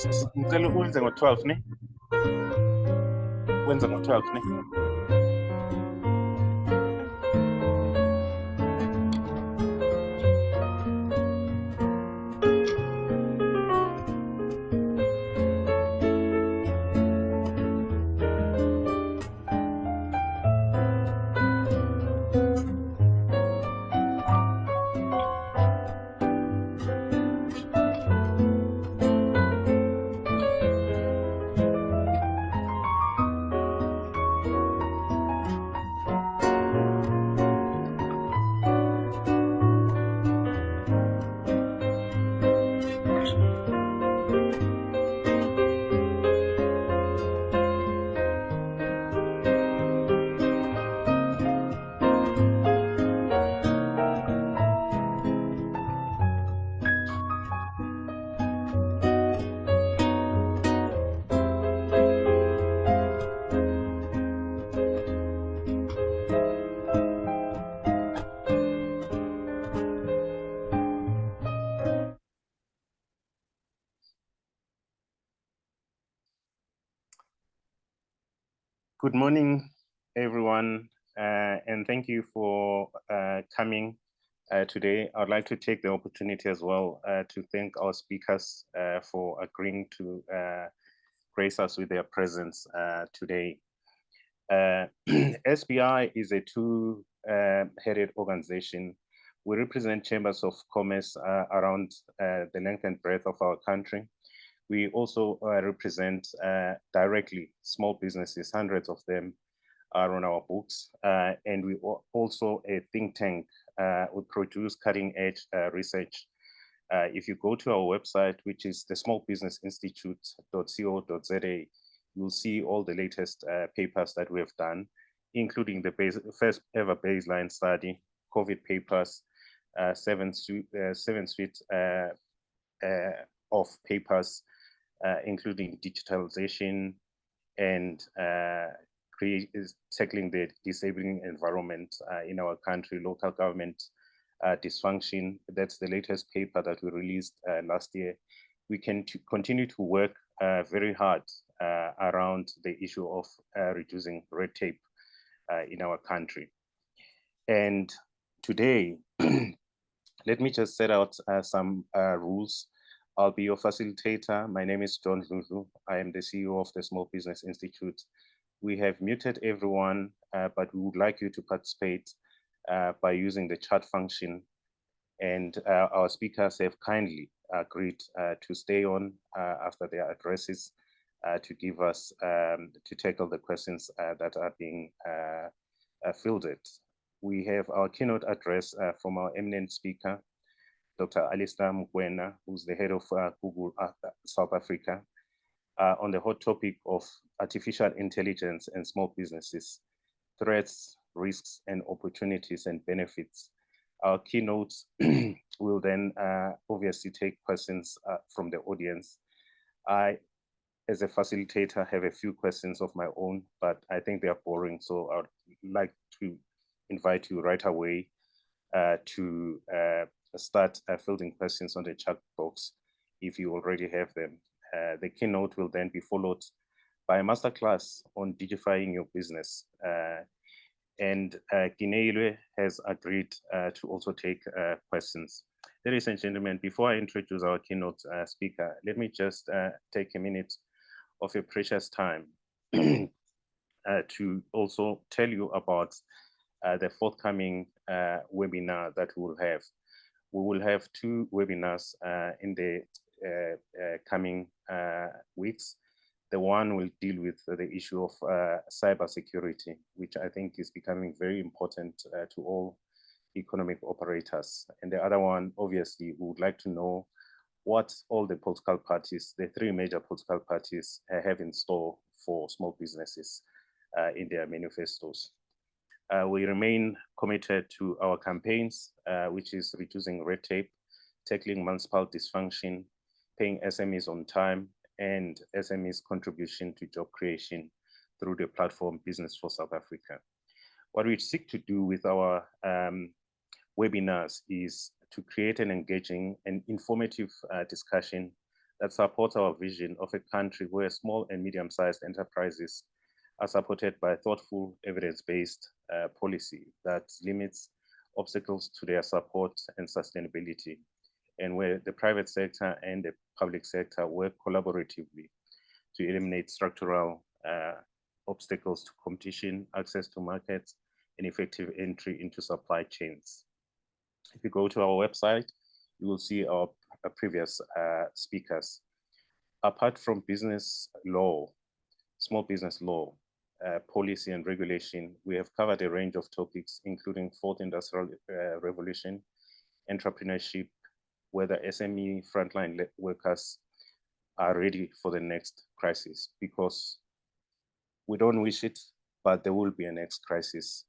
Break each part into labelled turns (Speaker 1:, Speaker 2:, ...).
Speaker 1: ngicela uwenze ngo-12 ne? Wenze ngo-12 ne? Good morning, everyone, and thank you for coming today. I'd like to take the opportunity as well to thank our speakers for agreeing to grace us with their presence today. SBI is a two-headed organization. We represent chambers of commerce around the length and breadth of our country. We also represent directly small businesses, hundreds of them are on our books. And we also a think tank. We produce cutting edge research. If you go to our website, which is the smallbusinessinstitute.co.za, you'll see all the latest papers that we have done, including the first ever baseline study, COVID papers, seven suites of papers, including digitalization and tackling the disabling environment in our country, local government dysfunction. That's the latest paper that we released last year. We can continue to work very hard around the issue of reducing red tape in our country. And today, let me just set out some rules. I'll be your facilitator. My name is John Lulu. I am the CEO of the Small Business Institute. We have muted everyone, but we would like you to participate by using the chat function. And our speakers have kindly agreed to stay on after their addresses to give us, to tackle the questions that are being fielded. We have our keynote address from our eminent speaker, Dr. Alistair Mokoena, who's the head of Google South Africa, on the hot topic of artificial intelligence and small businesses, threats, risks, and opportunities and benefits. Our keynote will then obviously take questions from the audience. I, as a facilitator, have a few questions of my own, but I think they are boring, so I would like to invite you right away to start fielding questions on the chat box if you already have them. The keynote will then be followed by a masterclass on digifying your business. And Keneilwe has agreed to also take questions. Ladies and gentlemen, before I introduce our keynote speaker, let me just take a minute of your precious time to also tell you about the forthcoming webinar that we will have. We will have two webinars in the coming weeks. The one will deal with the issue of cybersecurity, which I think is becoming very important to all economic operators. And the other one, obviously, we would like to know what all the political parties, the three major political parties, have in store for small businesses in their manifestos. We remain committed to our campaigns, which is reducing red tape, tackling municipal dysfunction, paying SMEs on time, and SMEs' contribution to job creation through the platform Business for South Africa. What we seek to do with our webinars is to create an engaging and informative discussion that supports our vision of a country where small and medium-sized enterprises are supported by thoughtful, evidence-based policy that limits obstacles to their support and sustainability, and where the private sector and the public sector work collaboratively to eliminate structural obstacles to competition, access to markets, and effective entry into supply chains. If you go to our website, you will see our previous speakers. Apart from business law, small business law, policy and regulation, we have covered a range of topics, including fourth industrial revolution, entrepreneurship, whether SME frontline workers are ready for the next crisis, because we don't wish it, but there will be a next crisis.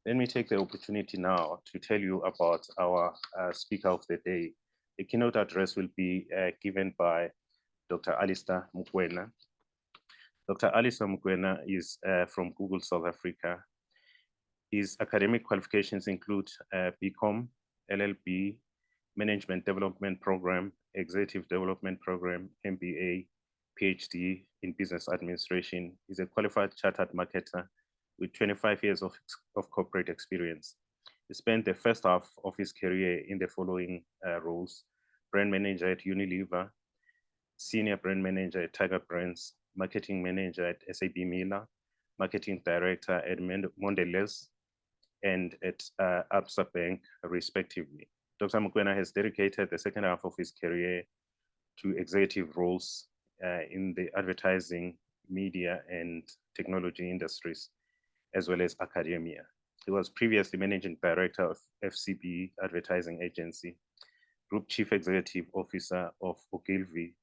Speaker 1: Let me take the opportunity now to tell you about our speaker of the day. The keynote address will be given by Dr. Alistair Mokoena. Dr. Alistair Mokoena is from Google South Africa. His academic qualifications include BCom, LLB, Management Development Program, Executive Development Program, MBA, PhD in Business Administration. He's a qualified chartered marketer with 25 years of corporate experience. He spent the first half of his career in the following roles: brand manager at Unilever, senior brand manager at Tiger Brands, marketing manager at SAB Miller, marketing director at Mondelez, and at Absa Bank, respectively. Dr. Mokoena has dedicated the second half of his career to executive roles in the advertising, media, and technology industries, as well as academia. He was previously managing director of FCB Advertising Agency, group chief executive officer of Ogilvy,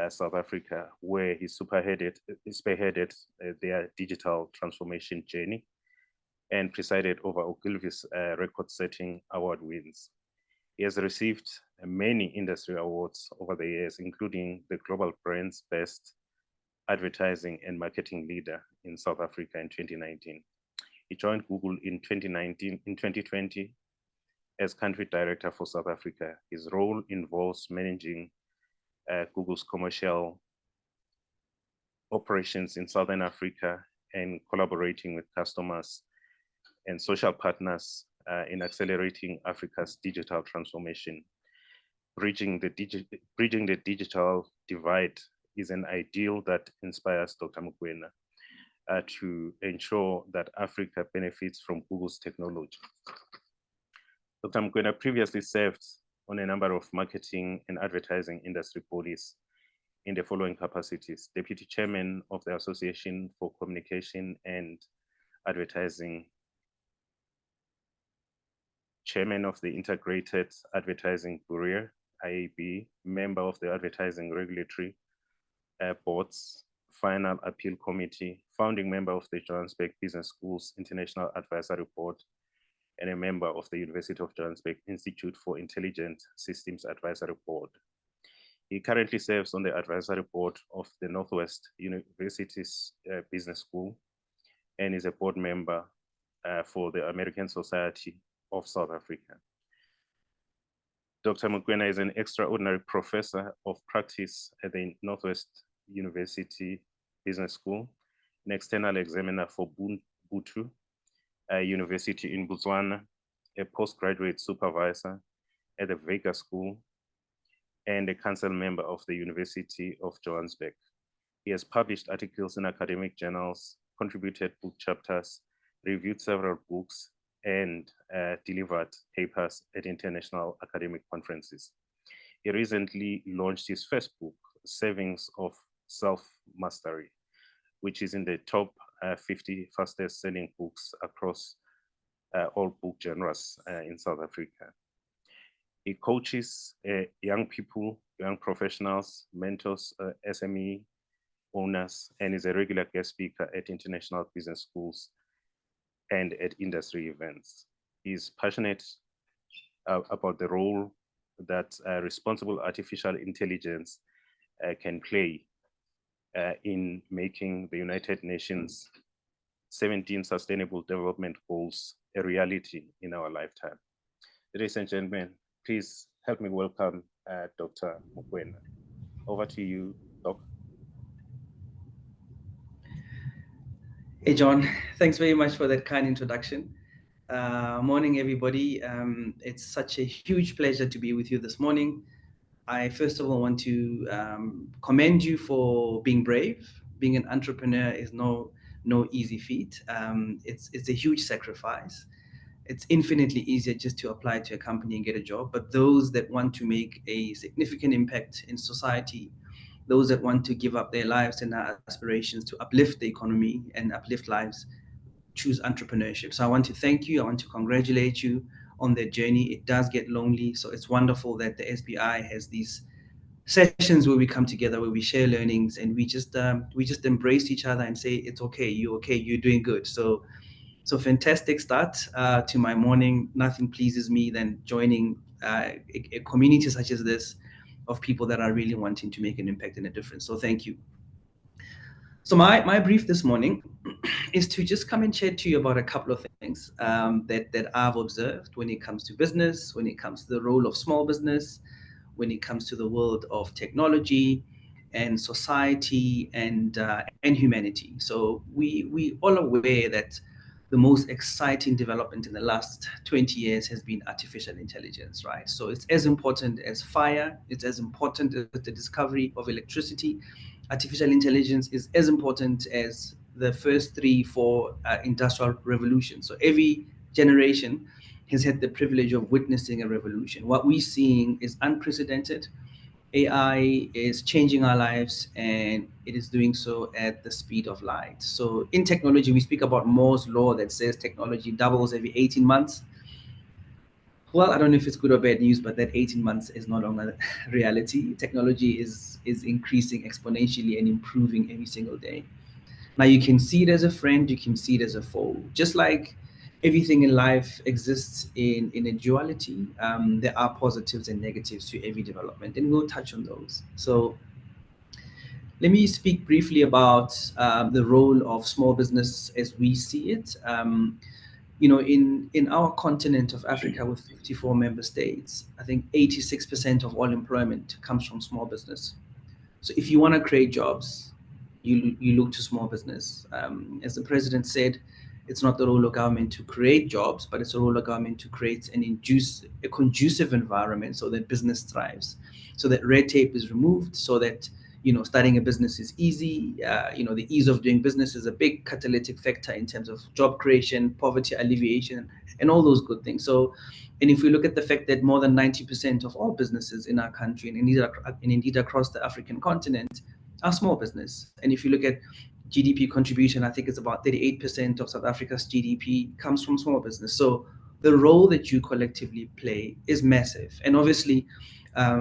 Speaker 1: South Africa, where he spearheaded their digital transformation journey and presided over Ogilvy's record-setting award wins. He has received many industry awards over the years, including the Global Brands Best Advertising and Marketing Leader in South Africa in 2019. He joined Google in 2020 as country director for South Africa. His role involves managing Google's commercial operations in Southern Africa and collaborating with customers and social partners in accelerating Africa's digital transformation. Bridging the digital divide is an ideal that inspires Dr. Mokoena to ensure that Africa benefits from Google's technology. Dr. Mokoena previously served on a number of marketing and advertising industry bodies in the following capacities: Deputy Chairman of the Association for Communication and Advertising, Chairman of the Integrated Advertising Bureau, IAB, member of the Advertising Regulatory Board's Final Appeal Committee, founding member of the Johannesburg Business School's International Advisory Board, and a member of the University of Johannesburg Institute for Intelligent Systems Advisory Board. He currently serves on the advisory board of the Northwest University's Business School and is a board member for the American Society of South Africa. Dr. Mokoena is an extraordinary professor of practice at the Northwest University Business School, an external examiner for Butu University in Botswana, a postgraduate supervisor at the Vega School, and a council member of the University of Johannesburg. He has published articles in academic journals, contributed book chapters, reviewed several books, and delivered papers at international academic conferences. He recently launched his first book, Savings of Self-Mastery, which is in the top 50 fastest selling books across all book genres in South Africa. He coaches young people, young professionals, mentors, SME owners, and is a regular guest speaker at international business schools and at industry events. He's passionate about the role that responsible artificial intelligence can play in making the United Nations 17 Sustainable Development Goals a reality in our lifetime. Ladies and gentlemen, please help me welcome Dr. Mokoena. Over to you, Doc.
Speaker 2: Hey, John, thanks very much for that kind introduction. Morning, everybody. It's such a huge pleasure to be with you this morning. I first of all want to commend you for being brave. Being an entrepreneur is no easy feat. It's a huge sacrifice. It's infinitely easier just to apply to a company and get a job. But those that want to make a significant impact in society, those that want to give up their lives and their aspirations to uplift the economy and uplift lives, choose entrepreneurship. So I want to thank you. I want to congratulate you on that journey. It does get lonely. So it's wonderful that the SBI has these sessions where we come together, where we share learnings, and we just embrace each other and say, it's okay, you're okay, you're doing good. So fantastic start to my morning. Nothing pleases me than joining a community such as this of people that are really wanting to make an impact and a difference. So thank you. So my brief this morning is to just come and chat to you about a couple of things that I've observed when it comes to business, when it comes to the role of small business, when it comes to the world of technology and society and humanity. So we all aware that the most exciting development in the last 20 years has been artificial intelligence, right? So it's as important as fire, it's as important as the discovery of electricity. Artificial intelligence is as important as the first three, four industrial revolutions. So every generation has had the privilege of witnessing a revolution. What we're seeing is unprecedented. AI is changing our lives, and it is doing so at the speed of light. So in technology, we speak about Moore's law that says technology doubles every 18 months. Well, I don't know if it's good or bad news, but that 18 months is no longer reality. Technology is increasing exponentially and improving every single day. Now you can see it as a friend, you can see it as a foe. Just like everything in life exists in a duality, there are positives and negatives to every development, and we'll touch on those. So let me speak briefly about the role of small business as we see it. In our continent of Africa with 54 member states, I think 86% of all employment comes from small business. So if you want to create jobs, you look to small business. As the president said, it's not the role of government to create jobs, but it's the role of government to create and induce a conducive environment so that business thrives, so that red tape is removed, so that starting a business is easy. The ease of doing business is a big catalytic factor in terms of job creation, poverty alleviation, and all those good things. So, and if we look at the fact that more than 90% of all businesses in our country and indeed across the African continent are small business. And if you look at GDP contribution, I think it's about 38% of South Africa's GDP comes from small business. So the role that you collectively play is massive. And obviously,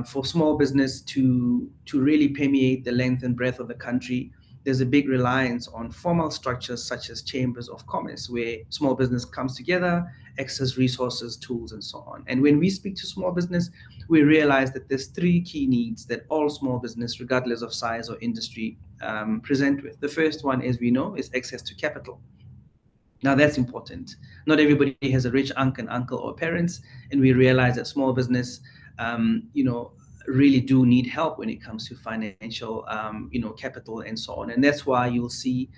Speaker 2: for small business to really permeate the length and breadth of the country, there's a big reliance on formal structures such as chambers of commerce, where small business comes together, access resources, tools, and so on. And when we speak to small business, we realize that there's three key needs that all small business, regardless of size or industry, present with. The first one, as we know, is access to capital. Now that's important. Not everybody has a rich uncle or parents, and we realize that small business, really do need help when it comes to financial, capital and so on. And that's why you'll see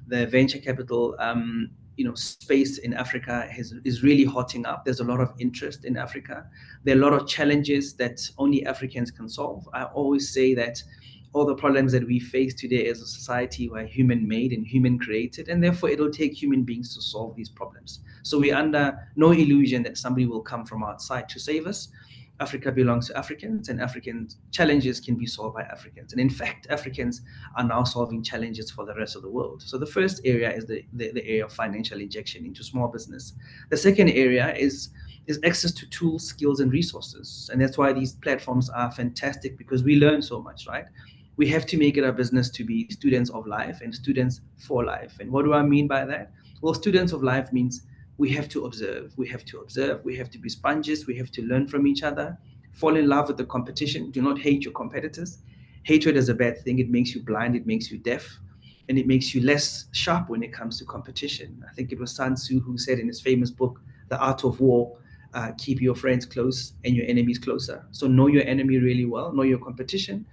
Speaker 2: the venture capital, space in Africa is really hotting up. There's a lot of interest in Africa. There are a lot of challenges that only Africans can solve. I always say that all the problems that we face today as a society were human made and human created, and therefore it'll take human beings to solve these problems. So we're under no illusion that somebody will come from outside to save us. Africa belongs to Africans, and African challenges can be solved by Africans. And in fact, Africans are now solving challenges for the rest of the world. So the first area is the area of financial injection into small business. The second area is access to tools, skills, and resources. And that's why these platforms are fantastic, because we learn so much, right? We have to make it our business to be students of life and students for life. And what do I mean by that? Well, students of life means we have to observe, we have to be sponges, we have to learn from each other, fall in love with the competition. Do not hate your competitors. Hatred is a bad thing. It makes you blind, it makes you deaf, and it makes you less sharp when it comes to competition. I think it was Sun Tzu who said in his famous book, The Art of War, keep your friends close and your enemies closer. So know your enemy really well, know your competition,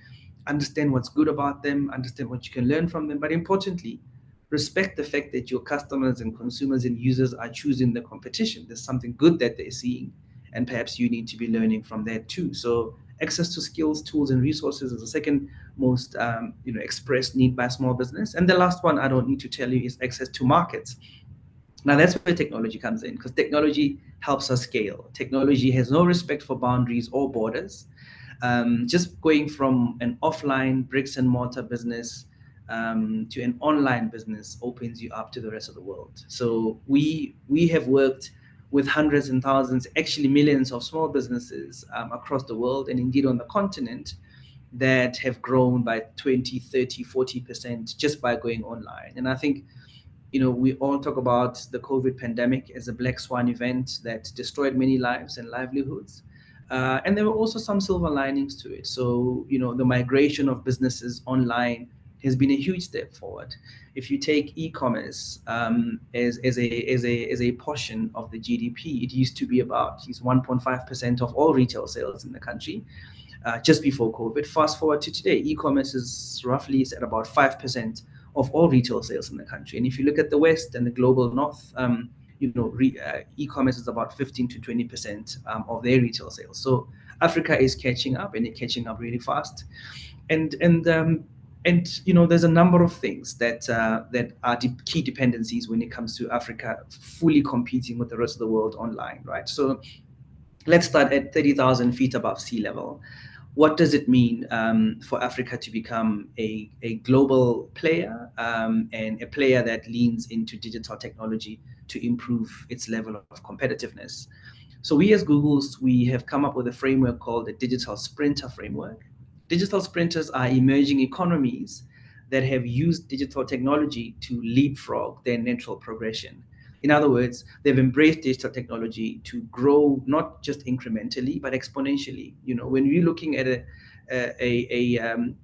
Speaker 2: understand what's good about them, understand what you can learn from them, but importantly, respect the fact that your customers and consumers and users are choosing the competition. There's something good that they're seeing, and perhaps you need to be learning from that too. So access to skills, tools, and resources is the second most expressed need by small business. And the last one, I don't need to tell you, is access to markets. Now that's where technology comes in, because technology helps us scale. Technology has no respect for boundaries or borders. Just going from an offline bricks and mortar business to an online business opens you up to the rest of the world. So we have worked with hundreds and thousands, actually millions of small businesses across the world and indeed on the continent that have grown by 20, 30, 40% just by going online. And I think we all talk about the COVID pandemic as a black swan event that destroyed many lives and livelihoods. And there were also some silver linings to it. So, the migration of businesses online has been a huge step forward. If you take e-commerce as a portion of the GDP, it used to be about 1.5% of all retail sales in the country. Just before COVID. Fast forward to today, e-commerce is roughly at about 5% of all retail sales in the country. And if you look at the West and the global North, e-commerce is about 15 to 20% of their retail sales. So Africa is catching up, and it's catching up really fast. And there's a number of things that are key dependencies when it comes to Africa fully competing with the rest of the world online, right? So let's start at 30,000 feet above sea level. What does it mean for Africa to become a global player and a player that leans into digital technology to improve its level of competitiveness? So we as Google's, we have come up with a framework called the Digital Sprinter Framework. Digital sprinters are emerging economies that have used digital technology to leapfrog their natural progression. In other words, they've embraced digital technology to grow not just incrementally, but exponentially. When you're looking at an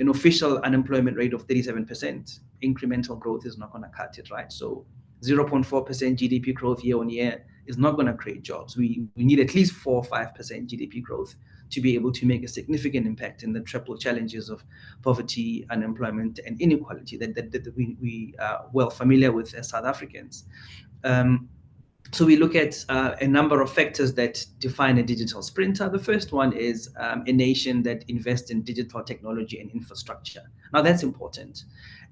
Speaker 2: official unemployment rate of 37%, incremental growth is not going to cut it, right? So 0.4% GDP growth year on year is not going to create jobs. We need at least 4 or 5% GDP growth to be able to make a significant impact in the triple challenges of poverty, unemployment, and inequality that we are well familiar with as South Africans. So we look at a number of factors that define a digital sprinter. The first one is a nation that invests in digital technology and infrastructure. Now that's important.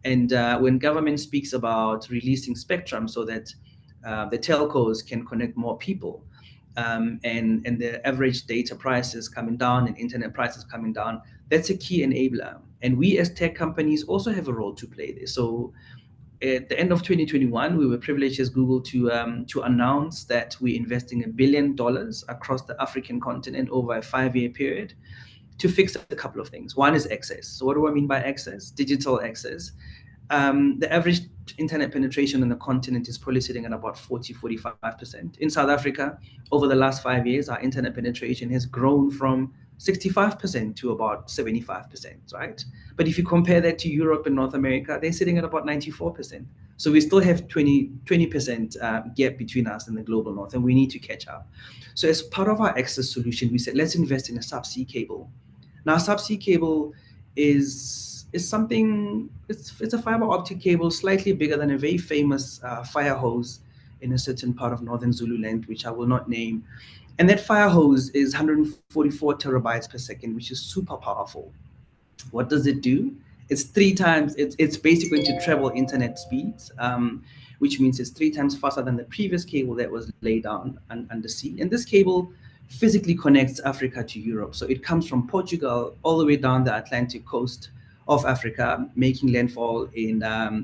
Speaker 2: And when government speaks about releasing spectrum so that the telcos can connect more people, and the average data prices coming down and internet prices coming down, that's a key enabler. And we as tech companies also have a role to play there. So at the end of 2021, we were privileged as Google to announce that we're investing $1 billion across the African continent over a 5-year period to fix a couple of things. One is access. So what do I mean by access? Digital access. The average internet penetration on the continent is probably sitting at about 40-45%. In South Africa, over the last 5 years, our internet penetration has grown from 65% to about 75%, right? But if you compare that to Europe and North America, they're sitting at about 94%. So we still have 20% gap between us and the global North, and we need to catch up. So as part of our access solution, we said, let's invest in a subsea cable. Now, subsea cable is something, it's a fiber optic cable slightly bigger than a very famous fire hose in a certain part of northern Zululand, which I will not name. And that fire hose is 144 terabytes per second, which is super powerful. What does it do? It's 3 times, it's basically going to treble internet speeds, which means it's 3 times faster than the previous cable that was laid down under sea. And this cable physically connects Africa to Europe. So it comes from Portugal all the way down the Atlantic coast of Africa, making landfall in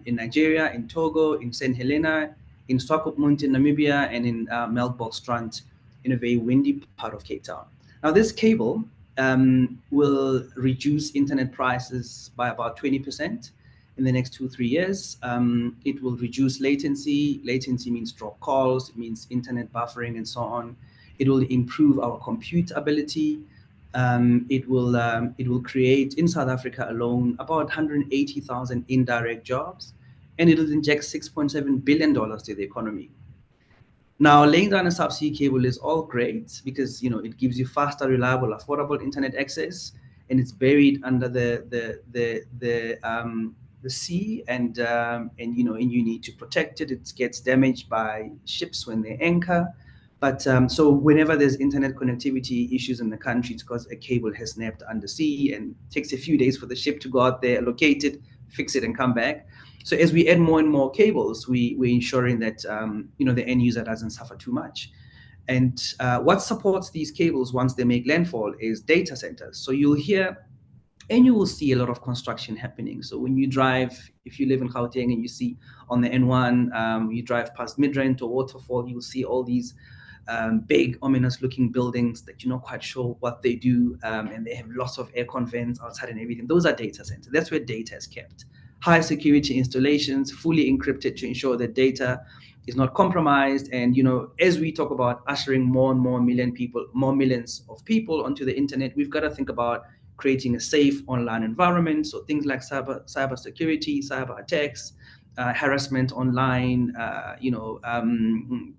Speaker 2: Nigeria, in Togo, in St. Helena, in Swakopmund in Namibia, and in Melkbokstrand in a very windy part of Cape Town. Now, this cable will reduce internet prices by about 20% in the next 2-3 years. It will reduce latency. Latency means drop calls, it means internet buffering and so on. It will improve our compute ability. It will create in South Africa alone about 180,000 indirect jobs, and it will inject $6.7 billion to the economy. Now, laying down a subsea cable is all great because it gives you faster, reliable, affordable internet access, and it's buried under the sea, and you need to protect it. It gets damaged by ships when they anchor. But so whenever there's internet connectivity issues in the country, it's because a cable has snapped undersea, and it takes a few days for the ship to go out there, locate it, fix it, and come back. So as we add more and more cables, we're ensuring that the end user doesn't suffer too much. And what supports these cables once they make landfall is data centers. So you'll hear and you will see a lot of construction happening. So when you drive, if you live in Gauteng and you see on the N1, you drive past Midrand or Waterfall, you will see all these big, ominous-looking buildings that you're not quite sure what they do, and they have lots of aircon vents outside and everything. Those are data centers. That's where data is kept. High security installations, fully encrypted to ensure that data is not compromised. And as we talk about ushering more and more millions of people onto the internet, we've got to think about creating a safe online environment. So things like cyber security, cyber attacks, harassment online,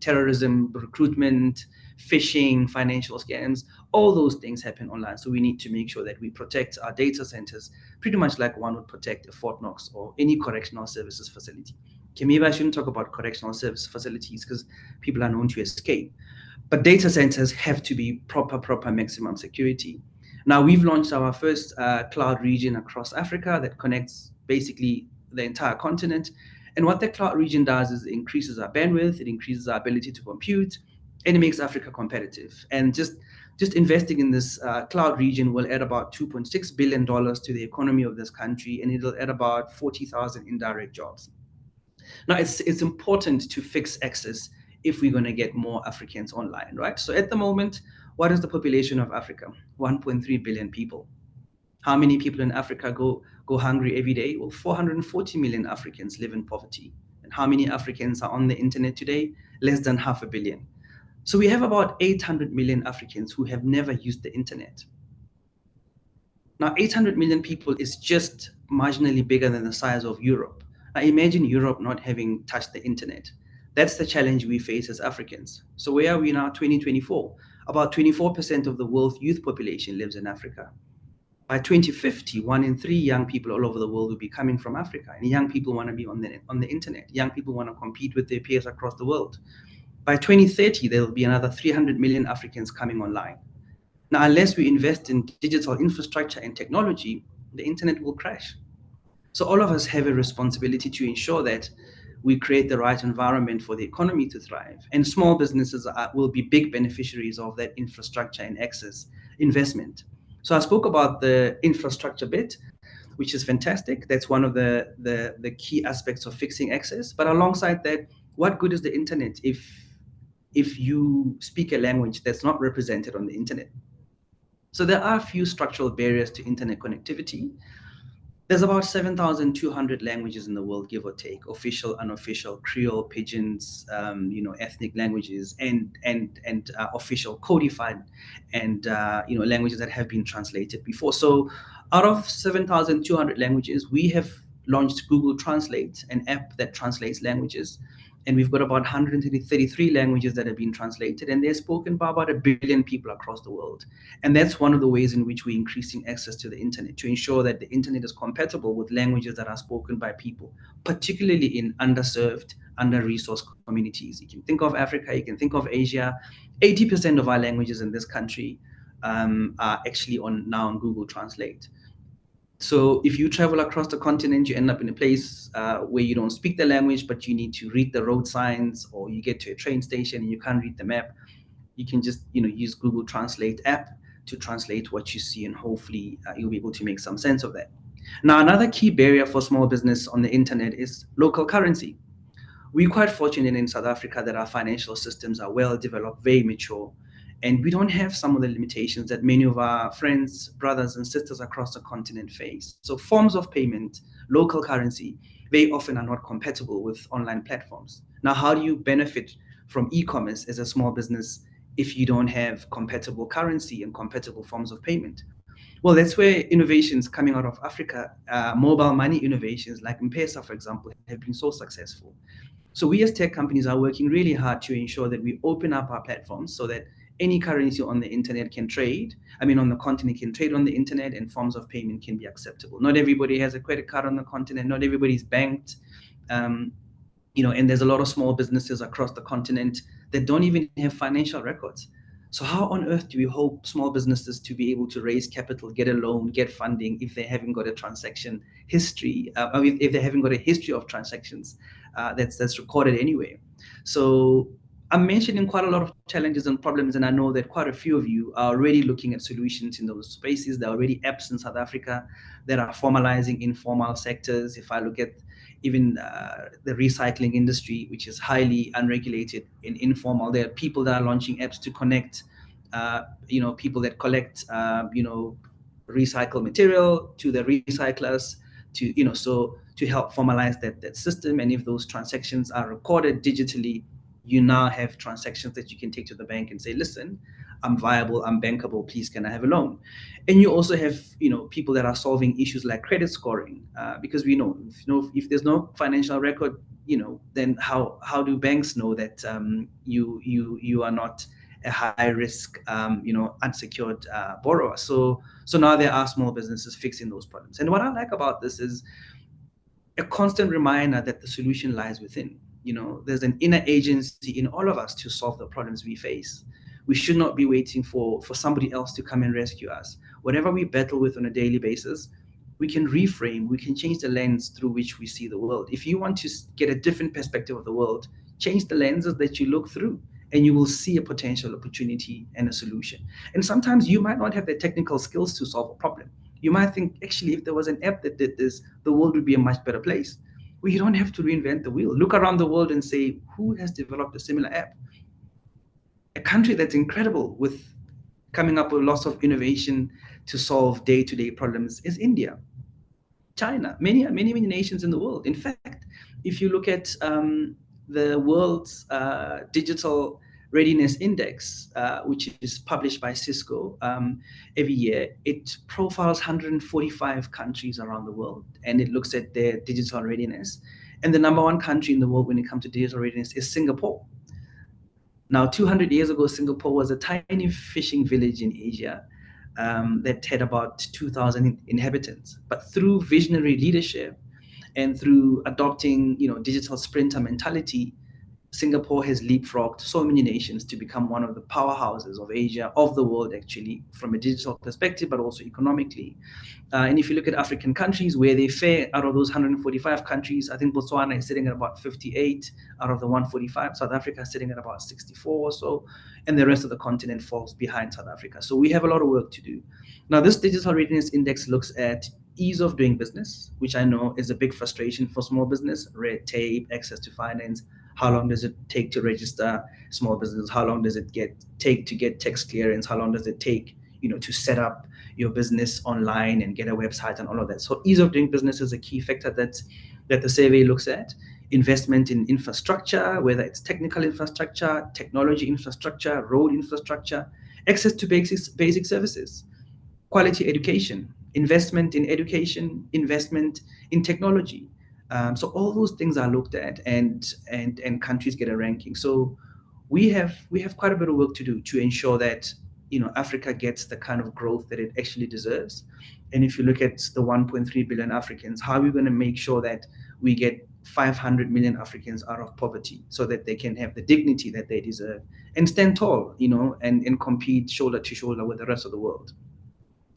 Speaker 2: terrorism, recruitment, phishing, financial scams, all those things happen online. So we need to make sure that we protect our data centers pretty much like one would protect a Fort Knox or any correctional services facility. Okay, maybe I shouldn't talk about correctional service facilities because people are known to escape. But data centers have to be proper maximum security. Now, we've launched our first cloud region across Africa that connects basically the entire continent. And what that cloud region does is it increases our bandwidth, it increases our ability to compute, and it makes Africa competitive. And just investing in this cloud region will add about $2.6 billion to the economy of this country, and it'll add about 40,000 indirect jobs. Now, it's important to fix access if we're going to get more Africans online, right? So at the moment, what is the population of Africa? 1.3 billion people. How many people in Africa go hungry every day? Well, 440 million Africans live in poverty. And how many Africans are on the internet today? Less than 500 million. So we have about 800 million Africans who have never used the internet. Now, 800 million people is just marginally bigger than the size of Europe. Now, imagine Europe not having touched the internet. That's the challenge we face as Africans. So where are we now, 2024? About 24% of the world's youth population lives in Africa. By 2050, 1 in 3 young people all over the world will be coming from Africa. And young people want to be on the internet. Young people want to compete with their peers across the world. By 2030, there will be another 300 million Africans coming online. Now, unless we invest in digital infrastructure and technology, the internet will crash. So all of us have a responsibility to ensure that we create the right environment for the economy to thrive. And small businesses will be big beneficiaries of that infrastructure and access investment. So I spoke about the infrastructure bit, which is fantastic. That's one of the key aspects of fixing access. But alongside that, what good is the internet if you speak a language that's not represented on the internet? So there are a few structural barriers to internet connectivity. There's about 7,200 languages in the world, give or take, official, unofficial, Creole, Pidgins, ethnic languages, and official, codified, and languages that have been translated before. So, out of 7,200 languages, we have launched Google Translate, an app that translates languages, and we've got about 133 languages that have been translated, and they're spoken by about 1 billion people across the world. And that's one of the ways in which we're increasing access to the internet, to ensure that the internet is compatible with languages that are spoken by people, particularly in underserved, under-resourced communities. You can think of Africa, you can think of Asia. 80% of our languages in this country are actually now on Google Translate. So if you travel across the continent, you end up in a place where you don't speak the language, but you need to read the road signs, or you get to a train station and you can't read the map. You can just use Google Translate app to translate what you see, and hopefully you'll be able to make some sense of that. Now, another key barrier for small business on the internet is local currency. We're quite fortunate in South Africa that our financial systems are well developed, very mature, and we don't have some of the limitations that many of our friends, brothers, and sisters across the continent face. So forms of payment, local currency, very often are not compatible with online platforms. Now, how do you benefit from e-commerce as a small business if you don't have compatible currency and compatible forms of payment? Well, that's where innovations coming out of Africa, mobile money innovations like M-Pesa, for example, have been so successful. So we as tech companies are working really hard to ensure that we open up our platforms so that any currency on the internet can trade. I mean, on the continent can trade on the internet, and forms of payment can be acceptable. Not everybody has a credit card on the continent. Not everybody's banked. And there's a lot of small businesses across the continent that don't even have financial records. So how on earth do we hope small businesses to be able to raise capital, get a loan, get funding if they haven't got a transaction history, if they haven't got a history of transactions that's recorded anyway? So I'm mentioning quite a lot of challenges and problems, and I know that quite a few of you are already looking at solutions in those spaces. There are already apps in South Africa that are formalizing informal sectors. If I look at even the recycling industry, which is highly unregulated and informal, there are people that are launching apps to connect, people that collect, recycled material to the recyclers, to help formalize that system. And if those transactions are recorded digitally, you now have transactions that you can take to the bank and say, listen, I'm viable, I'm bankable, please can I have a loan? And you also have people that are solving issues like credit scoring, because we know if there's no financial record, then how do banks know that you are not a high risk unsecured borrower? So now there are small businesses fixing those problems. And what I like about this is a constant reminder that the solution lies within. There's an inner agency in all of us to solve the problems we face. We should not be waiting for somebody else to come and rescue us. Whatever we battle with on a daily basis, we can reframe, we can change the lens through which we see the world. If you want to get a different perspective of the world, change the lenses that you look through, and you will see a potential opportunity and a solution. And sometimes you might not have the technical skills to solve a problem. You might think, actually, if there was an app that did this, the world would be a much better place. Well, you don't have to reinvent the wheel. Look around the world and say, who has developed a similar app? A country that's incredible with coming up with lots of innovation to solve day-to-day problems is India, China, many nations in the world. In fact, if you look at the world's digital readiness index, which is published by Cisco every year, it profiles 145 countries around the world, and it looks at their digital readiness. And the number one country in the world when it comes to digital readiness is Singapore. Now, 200 years ago, Singapore was a tiny fishing village in Asia that had about 2,000 inhabitants. But through visionary leadership and through adopting, digital sprinter mentality, Singapore has leapfrogged so many nations to become one of the powerhouses of Asia, of the world, actually, from a digital perspective, but also economically. And if you look at African countries, where they fare out of those 145 countries, I think Botswana is sitting at about 58 out of the 145. South Africa is sitting at about 64 or so, and the rest of the continent falls behind South Africa. So we have a lot of work to do. Now, this digital readiness index looks at ease of doing business, which I know is a big frustration for small business: red tape, access to finance. How long does it take to register small business? How long does it take to get tax clearance? How long does it take, to set up your business online and get a website and all of that? So ease of doing business is a key factor that the survey looks at. Investment in infrastructure, whether it's technical infrastructure, technology infrastructure, road infrastructure, access to basic services, quality education, investment in education, investment in technology. So all those things are looked at, and countries get a ranking. So we have quite a bit of work to do to ensure that Africa gets the kind of growth that it actually deserves. And if you look at the 1.3 billion Africans, how are we going to make sure that we get 500 million Africans out of poverty so that they can have the dignity that they deserve and stand tall, and compete shoulder to shoulder with the rest of the world?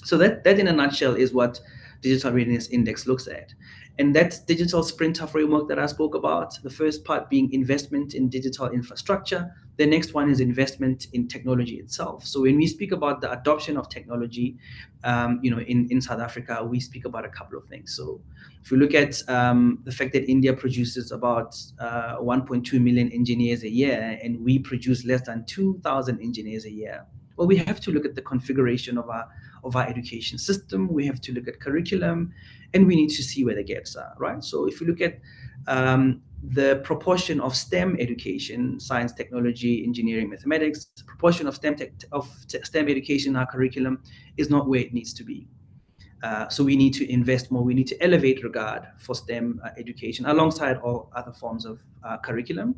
Speaker 2: So that in a nutshell is what Digital Readiness Index looks at. And that's digital sprinter framework that I spoke about. The first part being investment in digital infrastructure. The next one is investment in technology itself. So when we speak about the adoption of technology, in South Africa, we speak about a couple of things. So if we look at the fact that India produces about 1.2 million engineers a year, and we produce less than 2,000 engineers a year, well, we have to look at the configuration of our education system. We have to look at curriculum, and we need to see where the gaps are, right? So if you look at the proportion of STEM education, science, technology, engineering, mathematics, the proportion of STEM education in our curriculum is not where it needs to be. So we need to invest more. We need to elevate regard for STEM education alongside all other forms of curriculum.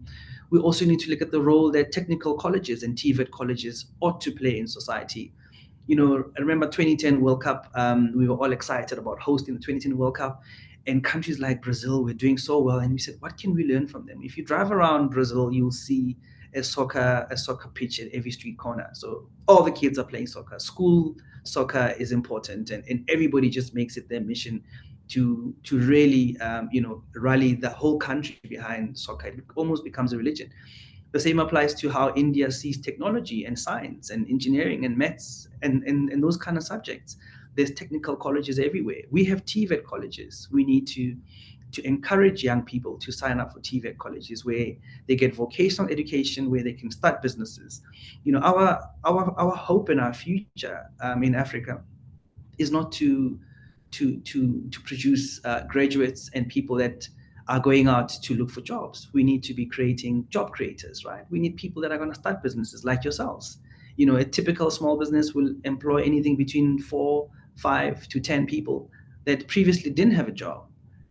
Speaker 2: We also need to look at the role that technical colleges and TVET colleges ought to play in society. You know, I remember 2010 World Cup. We were all excited about hosting the 2010 World Cup, and countries like Brazil were doing so well. And we said, what can we learn from them? If you drive around Brazil, you'll see a soccer pitch at every street corner. So all the kids are playing soccer. School soccer is important, and everybody just makes it their mission to really rally the whole country behind soccer. It almost becomes a religion. The same applies to how India sees technology and science and engineering and maths and those kind of subjects. There's technical colleges everywhere. We have TVET colleges. We need to encourage young people to sign up for TVET colleges where they get vocational education, where they can start businesses. You know, our hope and our future in Africa is not to produce graduates and people that are going out to look for jobs. We need to be creating job creators, right? We need people that are going to start businesses like yourselves. You know, a typical small business will employ anything between 4, 5 to 10 people that previously didn't have a job.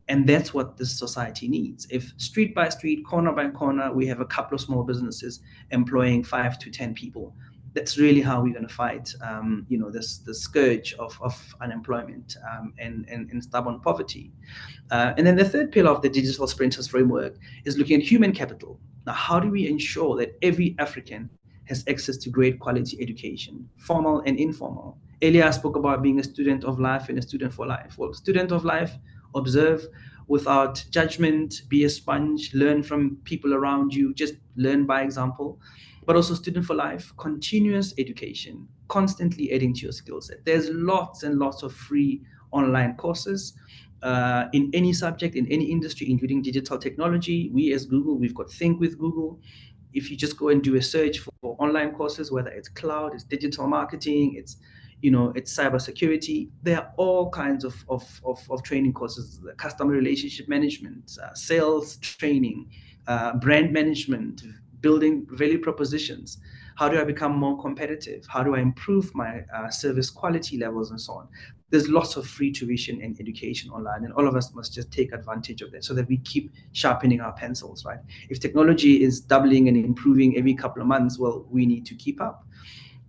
Speaker 2: And that's what this society needs. If street by street, corner by corner, we have a couple of small businesses employing 5 to 10 people, that's really how we're going to fight, the scourge of unemployment and stubborn poverty. And then the third pillar of the Digital Sprinters framework is looking at human capital. Now, how do we ensure that every African has access to great quality education, formal and informal? Earlier, I spoke about being a student of life and a student for life. Well, student of life, observe without judgment, be a sponge, learn from people around you, just learn by example. But also student for life, continuous education, constantly adding to your skill set. There's lots and lots of free online courses in any subject, in any industry, including digital technology. We as Google, we've got Think with Google. If you just go and do a search for online courses, whether it's cloud, it's digital marketing, it's cybersecurity, there are all kinds of training courses, customer relationship management, sales training, brand management, building value propositions. How do I become more competitive? How do I improve my service quality levels and so on? There's lots of free tuition and education online, and all of us must just take advantage of that so that we keep sharpening our pencils, right? If technology is doubling and improving every couple of months, well, we need to keep up.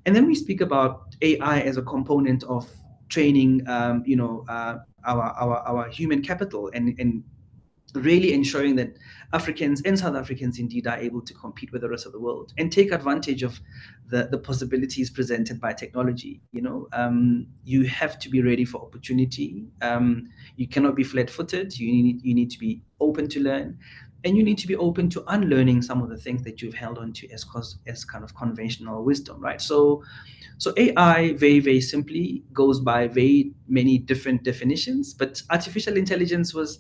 Speaker 2: And then we speak about AI as a component of training, our human capital and really ensuring that Africans and South Africans indeed are able to compete with the rest of the world and take advantage of the possibilities presented by technology. You have to be ready for opportunity. You cannot be flat-footed. You need to be open to learn, and you need to be open to unlearning some of the things that you've held on to as kind of conventional wisdom, right? So AI, very, very simply, goes by very many different definitions, but artificial intelligence was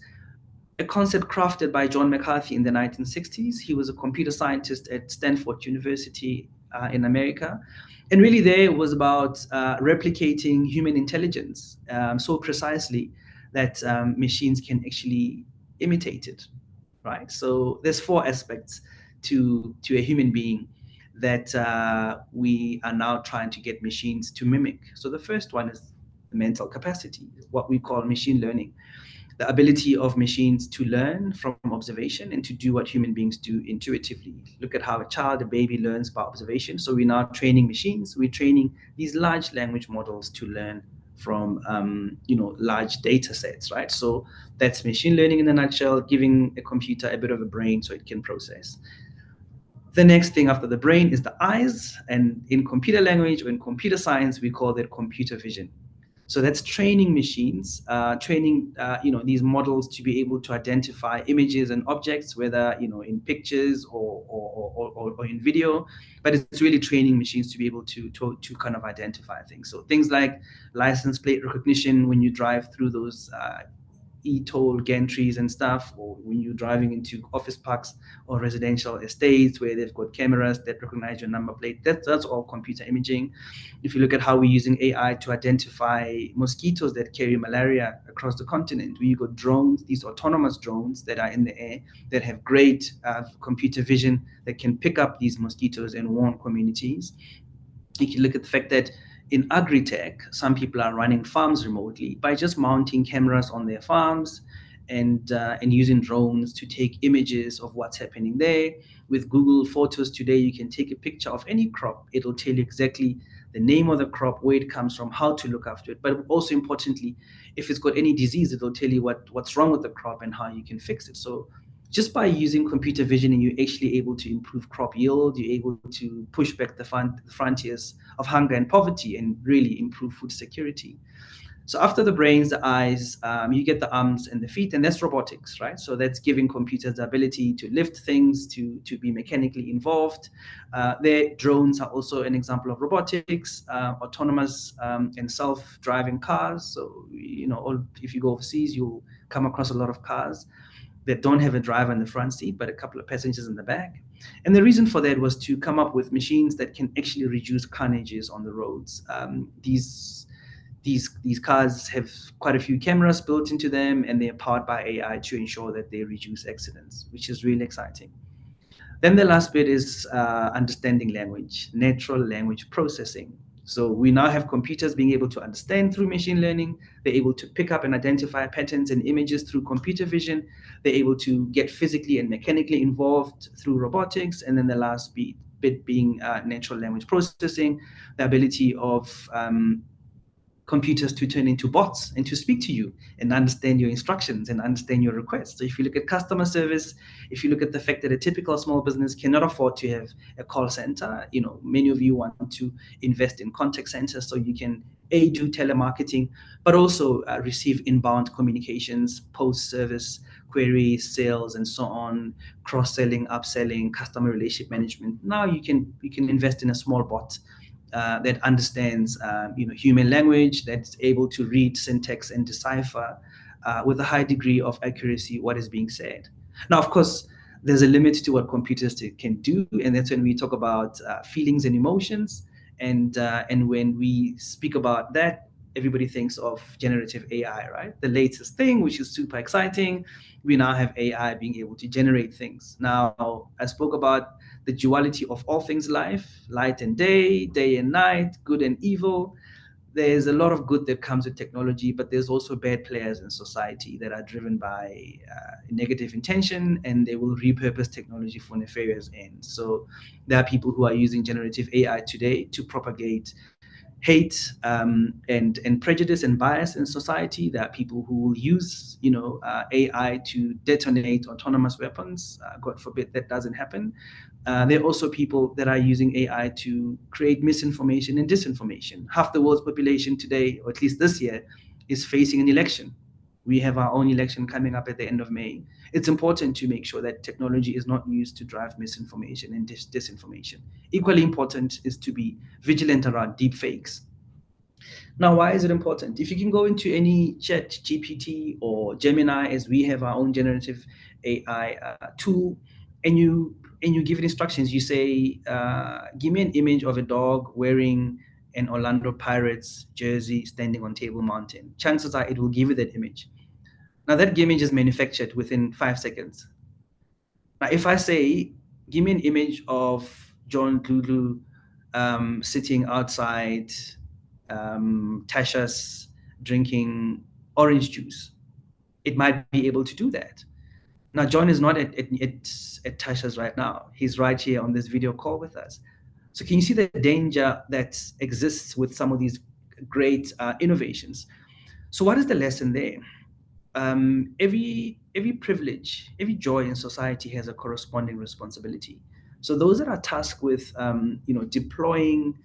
Speaker 2: a concept crafted by John McCarthy in the 1960s. He was a computer scientist at Stanford University in America. And really there it was about replicating human intelligence so precisely that machines can actually imitate it, right? So there's 4 aspects to a human being that we are now trying to get machines to mimic. So the first one is the mental capacity, what we call machine learning. The ability of machines to learn from observation and to do what human beings do intuitively. Look at how a baby learns by observation. So we're now training machines. We're training these large language models to learn from, large data sets, right? So that's machine learning in a nutshell, giving a computer a bit of a brain so it can process. The next thing after the brain is the eyes. And in computer language or in computer science, we call that computer vision. So that's training machines, these models to be able to identify images and objects, whether in pictures or in video. But it's really training machines to be able to kind of identify things. So things like license plate recognition when you drive through those e-toll gantries and stuff, or when you're driving into office parks or residential estates where they've got cameras that recognize your number plate. That's all computer imaging. If you look at how we're using AI to identify mosquitoes that carry malaria across the continent, where you got drones, these autonomous drones that are in the air that have great computer vision that can pick up these mosquitoes and warn communities. You can look at the fact that in agri-tech, some people are running farms remotely by just mounting cameras on their farms and using drones to take images of what's happening there. With Google Photos today, you can take a picture of any crop. It'll tell you exactly the name of the crop, where it comes from, how to look after it. But also importantly, if it's got any disease, it'll tell you what's wrong with the crop and how you can fix it. So just by using computer vision, and you're actually able to improve crop yield, you're able to push back the frontiers of hunger and poverty and really improve food security. So after the brains, the eyes, you get the arms and the feet, and that's robotics, right? So that's giving computers the ability to lift things, to be mechanically involved. Their drones are also an example of robotics, autonomous and self-driving cars. So, if you go overseas, you'll come across a lot of cars that don't have a driver in the front seat, but a couple of passengers in the back. And the reason for that was to come up with machines that can actually reduce carnages on the roads. These cars have quite a few cameras built into them, and they're powered by AI to ensure that they reduce accidents, which is really exciting. Then the last bit is understanding language, natural language processing. So we now have computers being able to understand through machine learning. They're able to pick up and identify patterns and images through computer vision. They're able to get physically and mechanically involved through robotics. And then the last bit being natural language processing, the ability of computers to turn into bots and to speak to you and understand your instructions and understand your requests. So if you look at customer service, if you look at the fact that a typical small business cannot afford to have a call center, many of you want to invest in contact centers so you can do telemarketing, but also receive inbound communications, post-service queries, sales, and so on, cross-selling, upselling, customer relationship management. Now you can invest in a small bot that understands human language, that's able to read syntax and decipher with a high degree of accuracy what is being said. Now, of course, there's a limit to what computers can do, and that's when we talk about feelings and emotions. And when we speak about that, everybody thinks of generative AI, right? The latest thing, which is super exciting. We now have AI being able to generate things. Now, I spoke about the duality of all things life, light and day and night, good and evil. There's a lot of good that comes with technology, but there's also bad players in society that are driven by negative intention, and they will repurpose technology for nefarious ends. So there are people who are using generative AI today to propagate hate and prejudice and bias in society. There are people who will use AI to detonate autonomous weapons. God forbid that doesn't happen. There are also people that are using AI to create misinformation and disinformation. Half the world's population today, or at least this year, is facing an election. We have our own election coming up at the end of May. It's important to make sure that technology is not used to drive misinformation and disinformation. Equally important is to be vigilant around deep fakes. Now, why is it important? If you can go into any Chat GPT or Gemini, as we have our own generative AI tool, and you give it instructions, you say, give me an image of a dog wearing an Orlando Pirates jersey standing on Table Mountain. Chances are it will give you that image. Now, that image is manufactured within 5 seconds. Now, if I say, give me an image of John Lulu sitting outside Tasha's drinking orange juice, it might be able to do that. Now, John is not at Tasha's right now. He's right here on this video call with us. So can you see the danger that exists with some of these great innovations? So what is the lesson there? Every privilege, every joy in society has a corresponding responsibility. So those that are tasked with deploying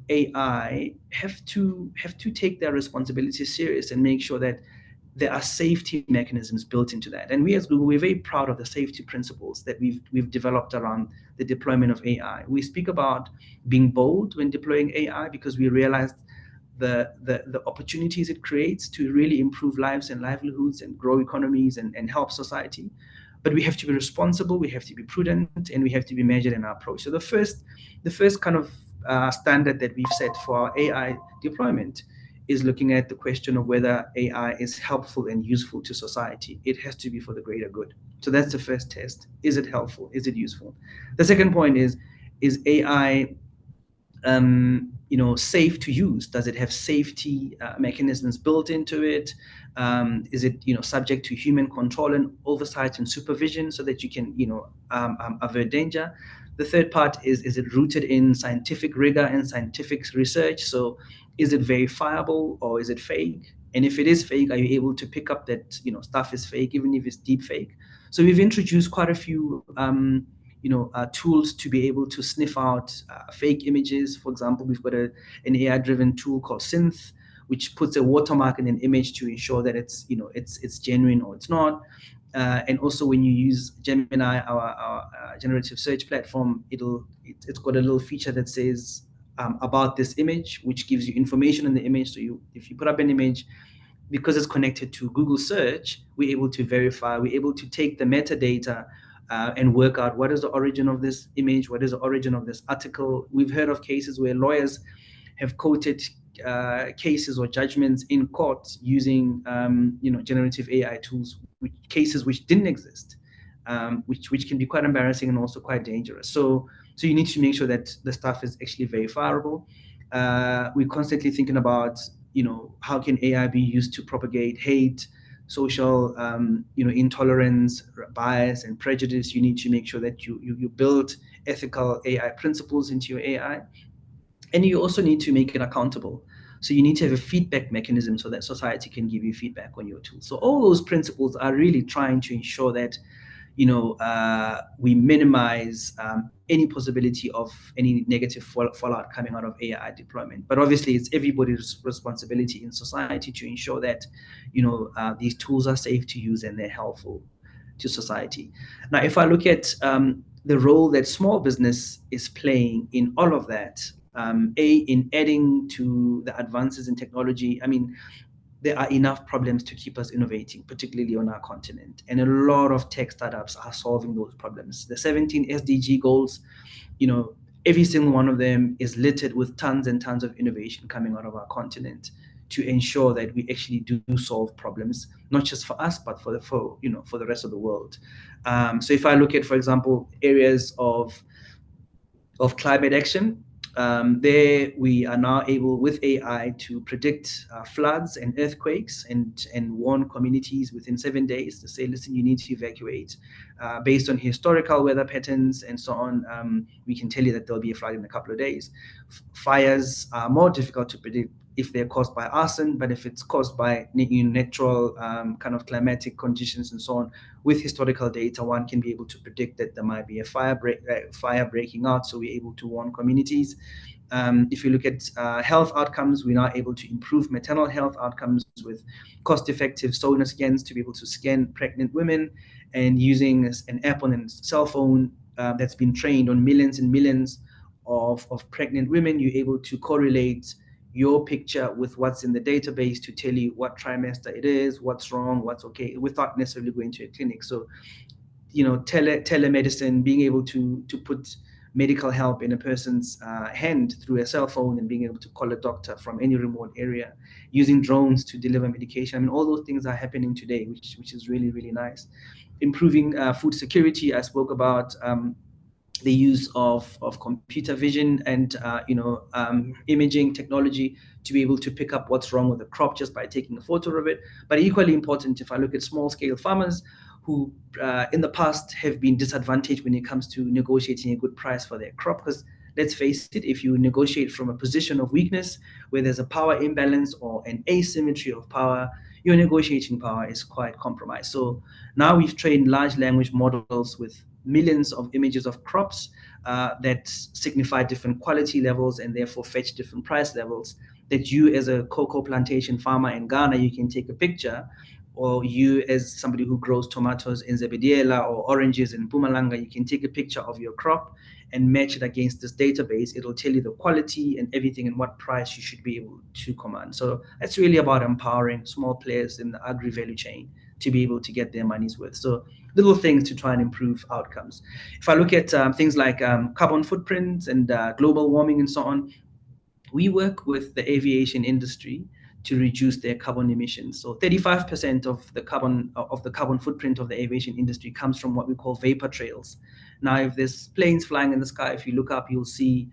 Speaker 2: AI have to take their responsibility serious and make sure that there are safety mechanisms built into that. And we as Google, we're very proud of the safety principles that we've developed around the deployment of AI. We speak about being bold when deploying AI because we realized the opportunities it creates to really improve lives and livelihoods and grow economies and help society. But we have to be responsible, we have to be prudent, and we have to be measured in our approach. So the first kind of standard that we've set for our AI deployment is looking at the question of whether AI is helpful and useful to society. It has to be for the greater good. So that's the first test. Is it helpful? Is it useful? The second point is AI safe to use? Does it have safety mechanisms built into it? Is it, subject to human control and oversight and supervision so that you can, avert danger? The third part is it rooted in scientific rigor and scientific research? So is it verifiable or is it fake? And if it is fake, are you able to pick up that, stuff is fake, even if it's deep fake? So we've introduced quite a few tools to be able to sniff out fake images. For example, we've got an AI-driven tool called Synth, which puts a watermark in an image to ensure that it's genuine or it's not. And also, when you use Gemini, our generative search platform, it's got a little feature that says about this image, which gives you information on the image. So if you put up an image, because it's connected to Google search, we're able to verify, we're able to take the metadata and work out what is the origin of this image, what is the origin of this article. We've heard of cases where lawyers have quoted cases or judgments in court using generative AI tools, cases which didn't exist, which can be quite embarrassing and also quite dangerous. So you need to make sure that the stuff is actually verifiable. We're constantly thinking about how can AI be used to propagate hate, social intolerance, bias, and prejudice. You need to make sure that you build ethical AI principles into your AI. And you also need to make it accountable. So you need to have a feedback mechanism so that society can give you feedback on your tool. So all those principles are really trying to ensure that we minimize any possibility of any negative fallout coming out of AI deployment. But obviously, it's everybody's responsibility in society to ensure that these tools are safe to use and they're helpful to society. Now, if I look at the role that small business is playing in all of that, in adding to the advances in technology, I mean, there are enough problems to keep us innovating, particularly on our continent. And a lot of tech startups are solving those problems. The 17 SDG goals, every single one of them is littered with tons and tons of innovation coming out of our continent to ensure that we actually do solve problems, not just for us, but for the rest of the world. So if I look at, for example, areas of climate action, there we are now able with AI to predict floods and earthquakes and warn communities within 7 days to say, listen, you need to evacuate. Based on historical weather patterns and so on, we can tell you that there'll be a flood in a couple of days. Fires are more difficult to predict if they're caused by arson, but if it's caused by natural kind of climatic conditions and so on, with historical data, one can be able to predict that there might be a fire breaking out, so we're able to warn communities. If you look at health outcomes, we're now able to improve maternal health outcomes with cost-effective sonar scans to be able to scan pregnant women, and using an app on a cell phone that's been trained on millions and millions of pregnant women, you're able to correlate your picture with what's in the database to tell you what trimester it is, what's wrong, what's okay, without necessarily going to a clinic. So, telemedicine, being able to put medical help in a person's hand through a cell phone and being able to call a doctor from any remote area, using drones to deliver medication. I mean, all those things are happening today, which is really, really nice. Improving food security, I spoke about the use of computer vision and imaging technology to be able to pick up what's wrong with the crop just by taking a photo of it. But equally important, if I look at small scale farmers who in the past have been disadvantaged when it comes to negotiating a good price for their crop, because let's face it, if you negotiate from a position of weakness where there's a power imbalance or an asymmetry of power, your negotiating power is quite compromised. So now we've trained large language models with millions of images of crops that signify different quality levels and therefore fetch different price levels, that you as a cocoa plantation farmer in Ghana, you can take a picture, or you as somebody who grows tomatoes in Zebediela or oranges in Mpumalanga, you can take a picture of your crop and match it against this database. It'll tell you the quality and everything and what price you should be able to command. So that's really about empowering small players in the agri value chain to be able to get their money's worth. So little things to try and improve outcomes. If I look at things like carbon footprints and global warming and so on, we work with the aviation industry to reduce their carbon emissions. So 35% of the carbon footprint of the aviation industry comes from what we call vapor trails. Now, if there's planes flying in the sky, if you look up, you'll see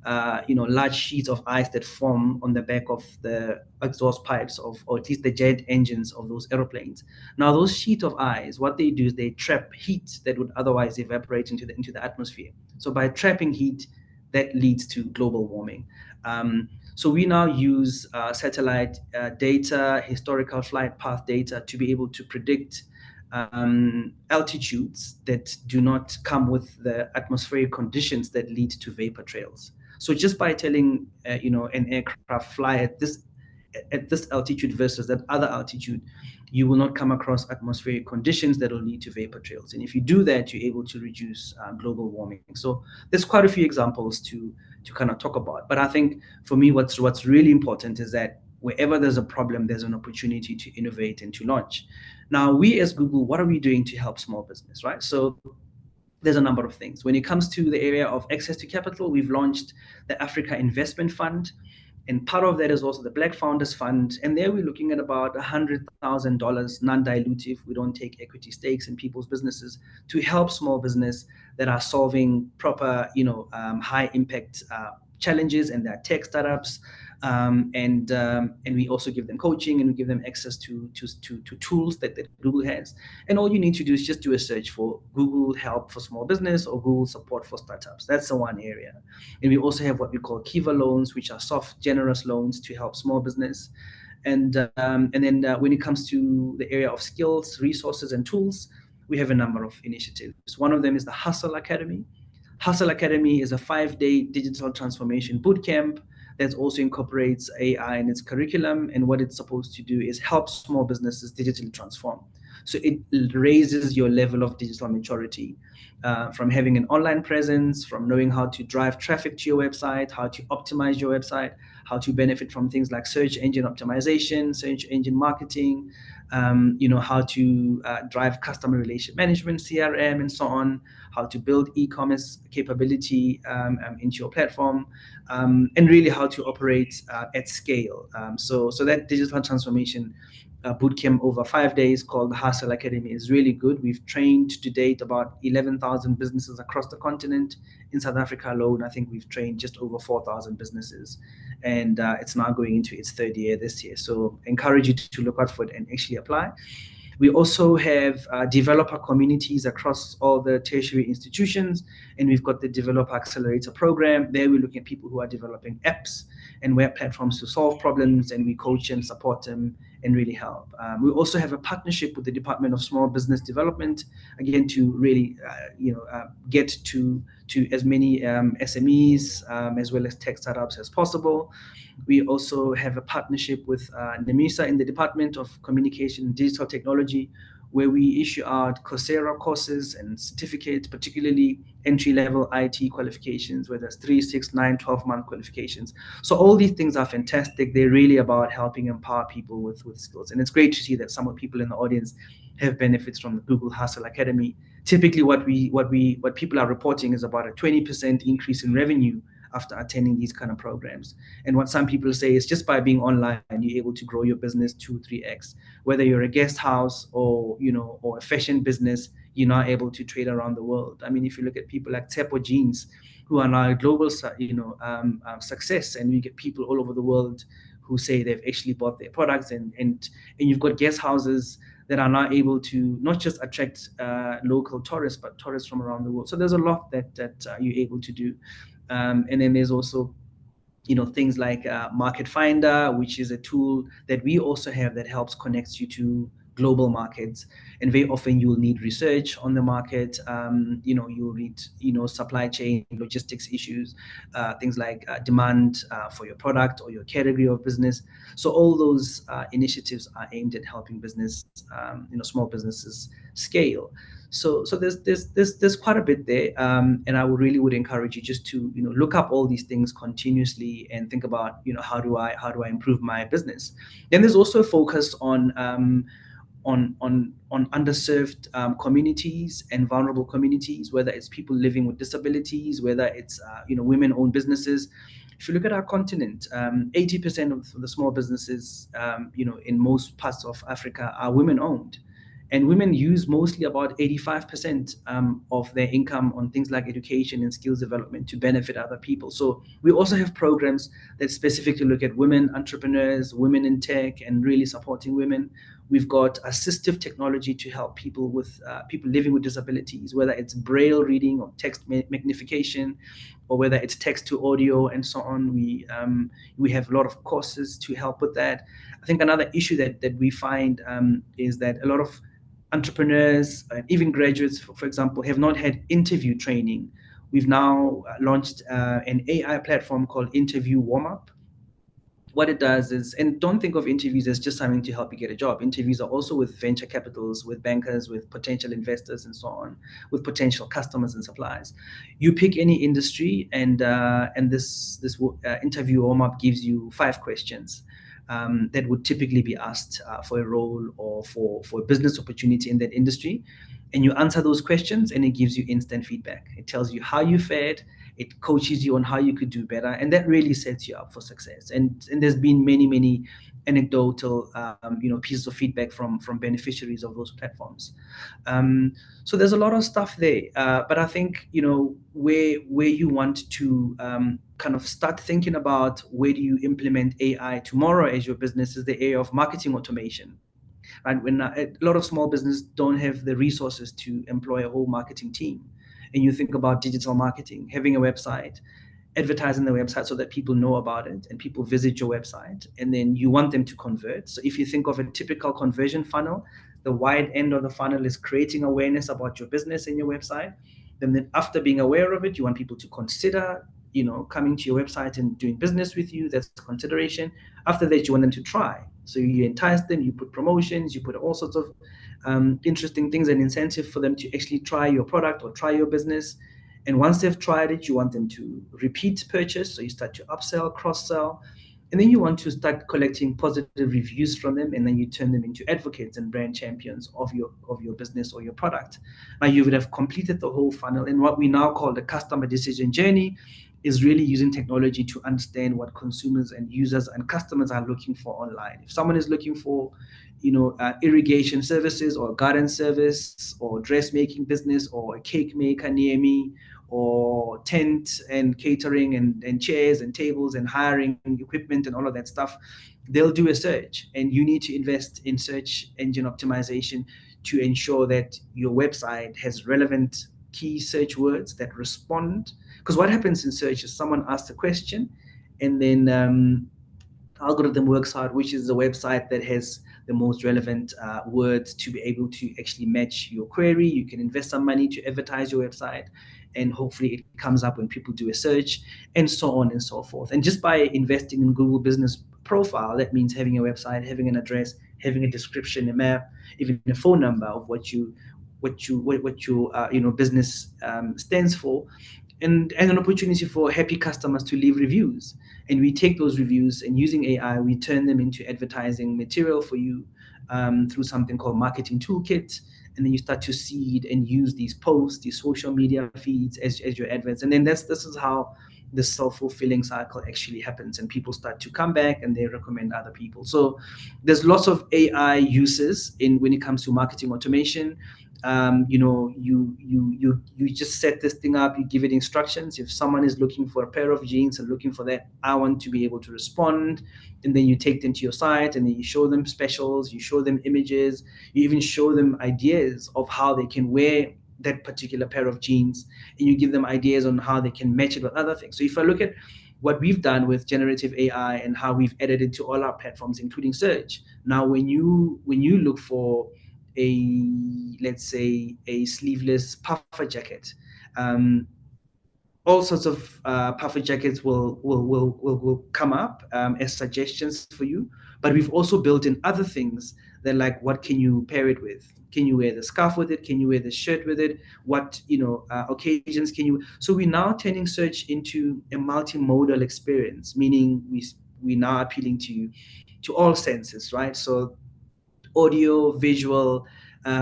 Speaker 2: large sheets of ice that form on the back of the exhaust pipes or at least the jet engines of those aeroplanes. Now, those sheets of ice, what they do is they trap heat that would otherwise evaporate into the atmosphere. So by trapping heat, that leads to global warming. So we now use satellite data, historical flight path data, to be able to predict altitudes that do not come with the atmospheric conditions that lead to vapor trails. So just by telling an aircraft fly at this altitude versus that other altitude, you will not come across atmospheric conditions that will lead to vapor trails. And if you do that, you're able to reduce global warming. So there's quite a few examples to kind of talk about. But I think for me, what's really important is that wherever there's a problem, there's an opportunity to innovate and to launch. Now, we as Google, what are we doing to help small business, right? So there's a number of things. When it comes to the area of access to capital, we've launched the Africa Investment Fund. And part of that is also the Black Founders Fund. And there we're looking at about $100,000 non-dilutive. We don't take equity stakes in people's businesses to help small business that are solving proper, high impact challenges, and their tech startups. And we also give them coaching, and we give them access to tools that Google has. And all you need to do is just do a search for Google Help for Small Business or Google Support for Startups. That's the one area. And we also have what we call Kiva loans, which are soft, generous loans to help small business. And then when it comes to the area of skills, resources, and tools, we have a number of initiatives. One of them is the Hustle Academy. Hustle Academy is a 5-day digital transformation bootcamp that also incorporates AI in its curriculum. And what it's supposed to do is help small businesses digitally transform. So it raises your level of digital maturity from having an online presence, from knowing how to drive traffic to your website, how to optimize your website, how to benefit from things like search engine optimization, search engine marketing, how to drive customer relation management, CRM, and so on, how to build e-commerce capability into your platform, and really how to operate at scale. So that digital transformation bootcamp over 5 days called the Hustle Academy is really good. We've trained to date about 11,000 businesses across the continent. In South Africa alone, I think we've trained just over 4,000 businesses, and it's now going into its 3rd year this year. So encourage you to look out for it and actually apply. We also have developer communities across all the tertiary institutions, and we've got the Developer Accelerator program. There we're looking at people who are developing apps and web platforms to solve problems, and we coach and support them and really help. We also have a partnership with the Department of Small Business Development, again, to really get to as many SMEs as well as tech startups as possible. We also have a partnership with NEMISA in the Department of Communication and Digital Technology, where we issue out Coursera courses and certificates, particularly entry-level IT qualifications, whether it's 3, 6, 9, 12-month qualifications. So all these things are fantastic. They're really about helping empower people with skills. And it's great to see that some of the people in the audience have benefits from the Google Hustle Academy. Typically, what people are reporting is about a 20% increase in revenue after attending these kind of programs. And what some people say is just by being online, you're able to grow your business 2-3x. Whether you're a guest house or a fashion business, you're now able to trade around the world. I mean, if you look at people like Tsepo Jeans, who are now a global success, and we get people all over the world who say they've actually bought their products, and you've got guest houses that are now able to not just attract local tourists, but tourists from around the world. So there's a lot that you're able to do. And then there's also things like Market Finder, which is a tool that we also have that helps connect you to global markets. And very often you'll need research on the market. You'll need supply chain logistics issues, things like demand for your product or your category of business. So all those initiatives are aimed at helping small businesses scale. So there's quite a bit there, and I would encourage you just to look up all these things continuously and think about how do I improve my business. Then there's also a focus on underserved communities and vulnerable communities, whether it's people living with disabilities, whether it's women-owned businesses. If you look at our continent, 80% of the small businesses in most parts of Africa are women-owned. And women use mostly about 85% of their income on things like education and skills development to benefit other people. So we also have programs that specifically look at women entrepreneurs, women in tech, and really supporting women. We've got assistive technology to help people with people living with disabilities, whether it's braille reading or text magnification, or whether it's text to audio and so on. We have a lot of courses to help with that. I think another issue that we find is that a lot of entrepreneurs, even graduates, for example, have not had interview training. We've now launched an AI platform called Interview Warm-Up. What it does is, and don't think of interviews as just something to help you get a job. Interviews are also with venture capitals, with bankers, with potential investors, and so on, with potential customers and suppliers. You pick any industry, and this interview warm-up gives you 5 questions that would typically be asked for a role or for a business opportunity in that industry. And you answer those questions, and it gives you instant feedback. It tells you how you fared. It coaches you on how you could do better, and that really sets you up for success. And there's been many anecdotal pieces of feedback from beneficiaries of those platforms. So there's a lot of stuff there, but I think where you want to kind of start thinking about where do you implement AI tomorrow as your business is the area of marketing automation. Right? When a lot of small businesses don't have the resources to employ a whole marketing team, and you think about digital marketing, having a website, advertising the website so that people know about it and people visit your website, and then you want them to convert. So if you think of a typical conversion funnel, the wide end of the funnel is creating awareness about your business and your website. Then after being aware of it, you want people to consider coming to your website and doing business with you. That's consideration. After that, you want them to try. So you entice them, you put promotions, you put all sorts of interesting things and incentive for them to actually try your product or try your business. And once they've tried it, you want them to repeat purchase. So you start to upsell, cross-sell. And then you want to start collecting positive reviews from them, and then you turn them into advocates and brand champions of your business or your product. Now you would have completed the whole funnel. And what we now call the customer decision journey is really using technology to understand what consumers and users and customers are looking for online. If someone is looking for, irrigation services or garden service or dressmaking business or a cake maker near me, or tent and catering and chairs and tables and hiring equipment and all of that stuff, they'll do a search. And you need to invest in search engine optimization to ensure that your website has relevant key search words that respond. Because what happens in search is someone asks a question, and then algorithm works out which is the website that has the most relevant words to be able to actually match your query. You can invest some money to advertise your website, and hopefully it comes up when people do a search, and so on and so forth. And just by investing in Google Business Profile, that means having a website, having an address, having a description, a map, even a phone number of what your business stands for, and an opportunity for happy customers to leave reviews. And we take those reviews, and using AI, we turn them into advertising material for you through something called Marketing Toolkit. And then you start to seed and use these posts, these social media feeds as your adverts. And then this is how the self-fulfilling cycle actually happens, and people start to come back and they recommend other people. So there's lots of AI uses when it comes to marketing automation. You just set this thing up, you give it instructions. If someone is looking for a pair of jeans and looking for that, I want to be able to respond. And then you take them to your site, and then you show them specials, you show them images, you even show them ideas of how they can wear that particular pair of jeans, and you give them ideas on how they can match it with other things. So if I look at what we've done with generative AI and how we've added it to all our platforms, including search, now when you look for let's say a sleeveless puffer jacket, all sorts of puffer jackets will come up as suggestions for you. But we've also built in other things that, like, what can you pair it with? Can you wear the scarf with it? Can you wear the shirt with it? What occasions can you? So we're now turning search into a multimodal experience, meaning we now appealing to all senses, right? So audio, visual,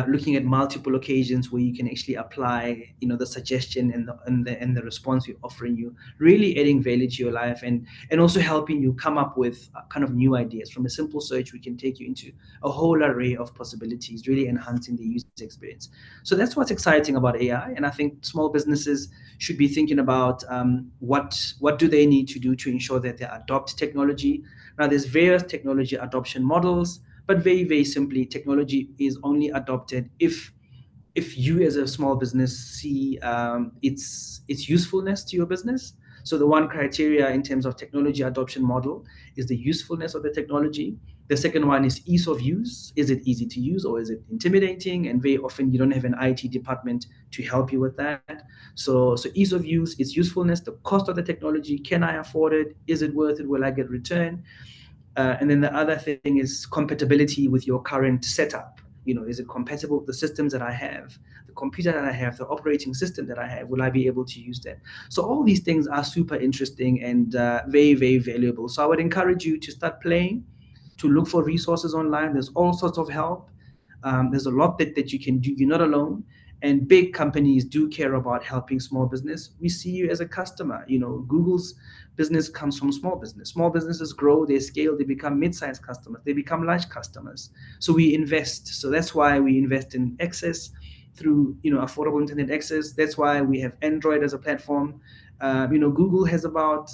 Speaker 2: looking at multiple occasions where you can actually apply, the suggestion and the response we're offering you, really adding value to your life, and also helping you come up with kind of new ideas. From a simple search, we can take you into a whole array of possibilities, really enhancing the user experience. So that's what's exciting about AI, and I think small businesses should be thinking about what do they need to do to ensure that they adopt technology. Now, there's various technology adoption models, but very, very simply, technology is only adopted if you as a small business see its usefulness to your business. So the one criteria in terms of technology adoption model is the usefulness of the technology. The second one is ease of use. Is it easy to use, or is it intimidating? And very often you don't have an IT department to help you with that. So ease of use, its usefulness, the cost of the technology. Can I afford it? Is it worth it? Will I get return? And then the other thing is compatibility with your current setup. Is it compatible with the systems that I have, the computer that I have, the operating system that I have? Will I be able to use that? So all these things are super interesting and very, very valuable. So I would encourage you to start playing, to look for resources online. There's all sorts of help. There's a lot that you can do. You're not alone. And big companies do care about helping small business. We see you as a customer. Google's business comes from small business. Small businesses grow, they scale, they become mid-sized customers, they become large customers. So we invest. So that's why we invest in access through affordable internet access. That's why we have Android as a platform. Google has about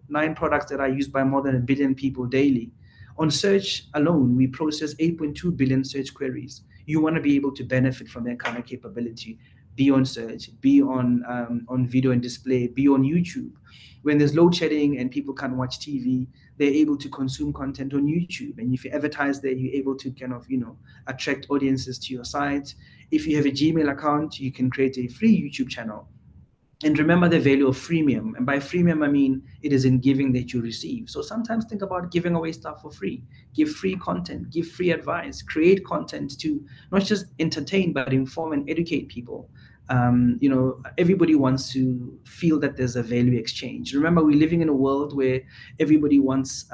Speaker 2: 9 products that are used by more than 1 billion people daily. On search alone, we process 8.2 billion search queries. You want to be able to benefit from that kind of capability. Be on search, be on video and display, be on YouTube. When there's load shedding and people can't watch TV, they're able to consume content on YouTube. And if you advertise there, you're able to kind of, attract audiences to your site. If you have a Gmail account, you can create a free YouTube channel. And remember the value of freemium. And by freemium, I mean it is in giving that you receive. So sometimes think about giving away stuff for free. Give free content, give free advice, create content to not just entertain, but inform and educate people. Everybody wants to feel that there's a value exchange. Remember, we're living in a world where everybody wants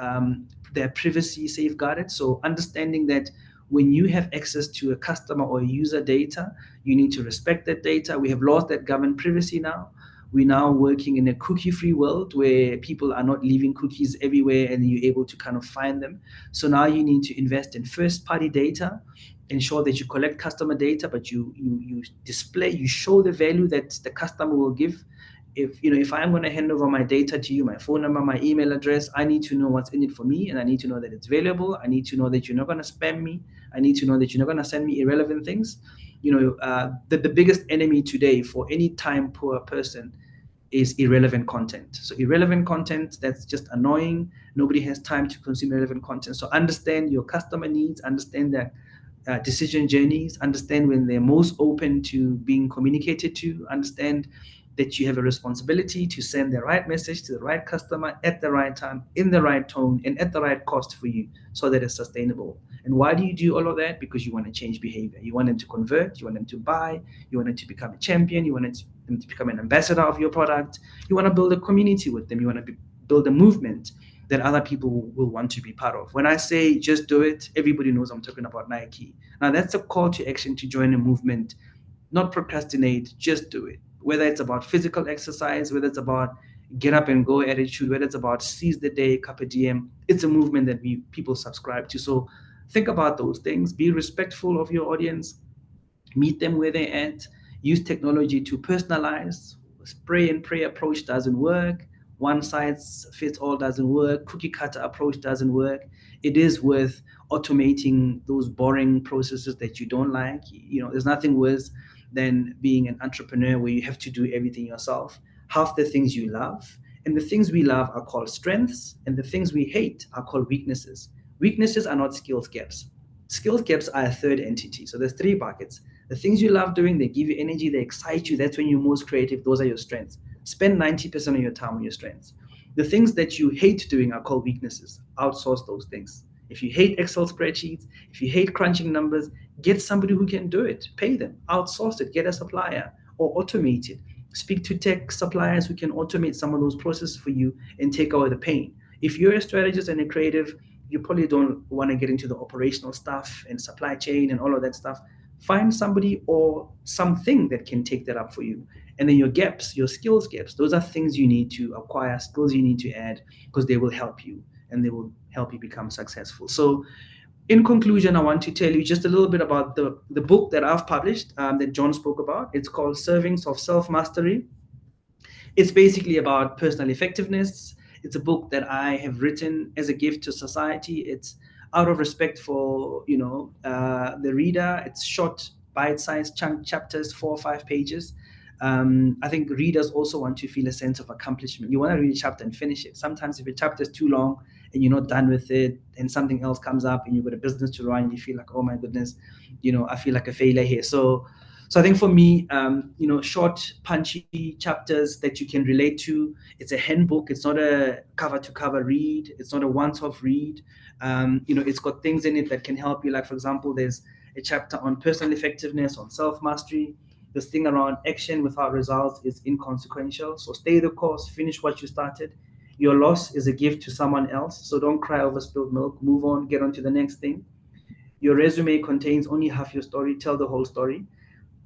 Speaker 2: their privacy safeguarded. So understanding that when you have access to a customer or user data, you need to respect that data. We have laws that govern privacy now. We're now working in a cookie-free world where people are not leaving cookies everywhere and you're able to kind of find them. So now you need to invest in first-party data, ensure that you collect customer data, but you display, you show the value that the customer will give. If I'm going to hand over my data to you, my phone number, my email address, I need to know what's in it for me, and I need to know that it's valuable. I need to know that you're not going to spam me. I need to know that you're not going to send me irrelevant things. The biggest enemy today for any time poor person is irrelevant content. So irrelevant content that's just annoying. Nobody has time to consume irrelevant content. So understand your customer needs, understand their decision journeys, understand when they're most open to being communicated to, understand that you have a responsibility to send the right message to the right customer at the right time, in the right tone, and at the right cost for you so that it's sustainable. And why do you do all of that? Because you want to change behavior. You want them to convert, you want them to buy, you want them to become a champion, you want them to become an ambassador of your product, you want to build a community with them, you want to build a movement that other people will want to be part of. When I say just do it, everybody knows I'm talking about Nike. Now that's a call to action to join a movement. Not procrastinate, just do it. Whether it's about physical exercise, whether it's about get up and go attitude, whether it's about seize the day, carpe diem, it's a movement that people subscribe to. So think about those things. Be respectful of your audience. Meet them where they're at. Use technology to personalize. Spray and pray approach doesn't work. One size fits all doesn't work. Cookie cutter approach doesn't work. It is worth automating those boring processes that you don't like. There's nothing worse than being an entrepreneur where you have to do everything yourself. Half the things you love, and the things we love are called strengths, and the things we hate are called weaknesses. Weaknesses are not skills gaps. Skills gaps are a third entity. So there's 3 buckets. The things you love doing, they give you energy, they excite you. That's when you're most creative. Those are your strengths. Spend 90% of your time on your strengths. The things that you hate doing are called weaknesses. Outsource those things. If you hate Excel spreadsheets, if you hate crunching numbers, get somebody who can do it. Pay them. Outsource it. Get a supplier or automate it. Speak to tech suppliers who can automate some of those processes for you and take away the pain. If you're a strategist and a creative, you probably don't want to get into the operational stuff and supply chain and all of that stuff. find somebody or something that can take that up for you. And then your gaps, your skills gaps, those are things you need to acquire, skills you need to add, because they will help you and they will help you become successful. So in conclusion, I want to tell you just a little bit about the book that I've published, that John spoke about. It's called Servings of Self-Mastery. It's basically about personal effectiveness. It's a book that I have written as a gift to society. It's out of respect for the reader. It's short, bite-sized chunk chapters, 4 or 5 pages. I think readers also want to feel a sense of accomplishment. You want to read a chapter and finish it. Sometimes if a chapter is too long and you're not done with it, and something else comes up and you've got a business to run, and you feel like, oh my goodness, I feel like a failure here. So I think for me, short, punchy chapters that you can relate to. It's a handbook. It's not a cover-to-cover read. It's not a once-off read. It's got things in it that can help you. Like, for example, there's a chapter on personal effectiveness, on self-mastery. This thing around action without results is inconsequential. So stay the course, finish what you started. Your loss is a gift to someone else. So don't cry over spilled milk. Move on, get on to the next thing. Your resume contains only half your story. Tell the whole story.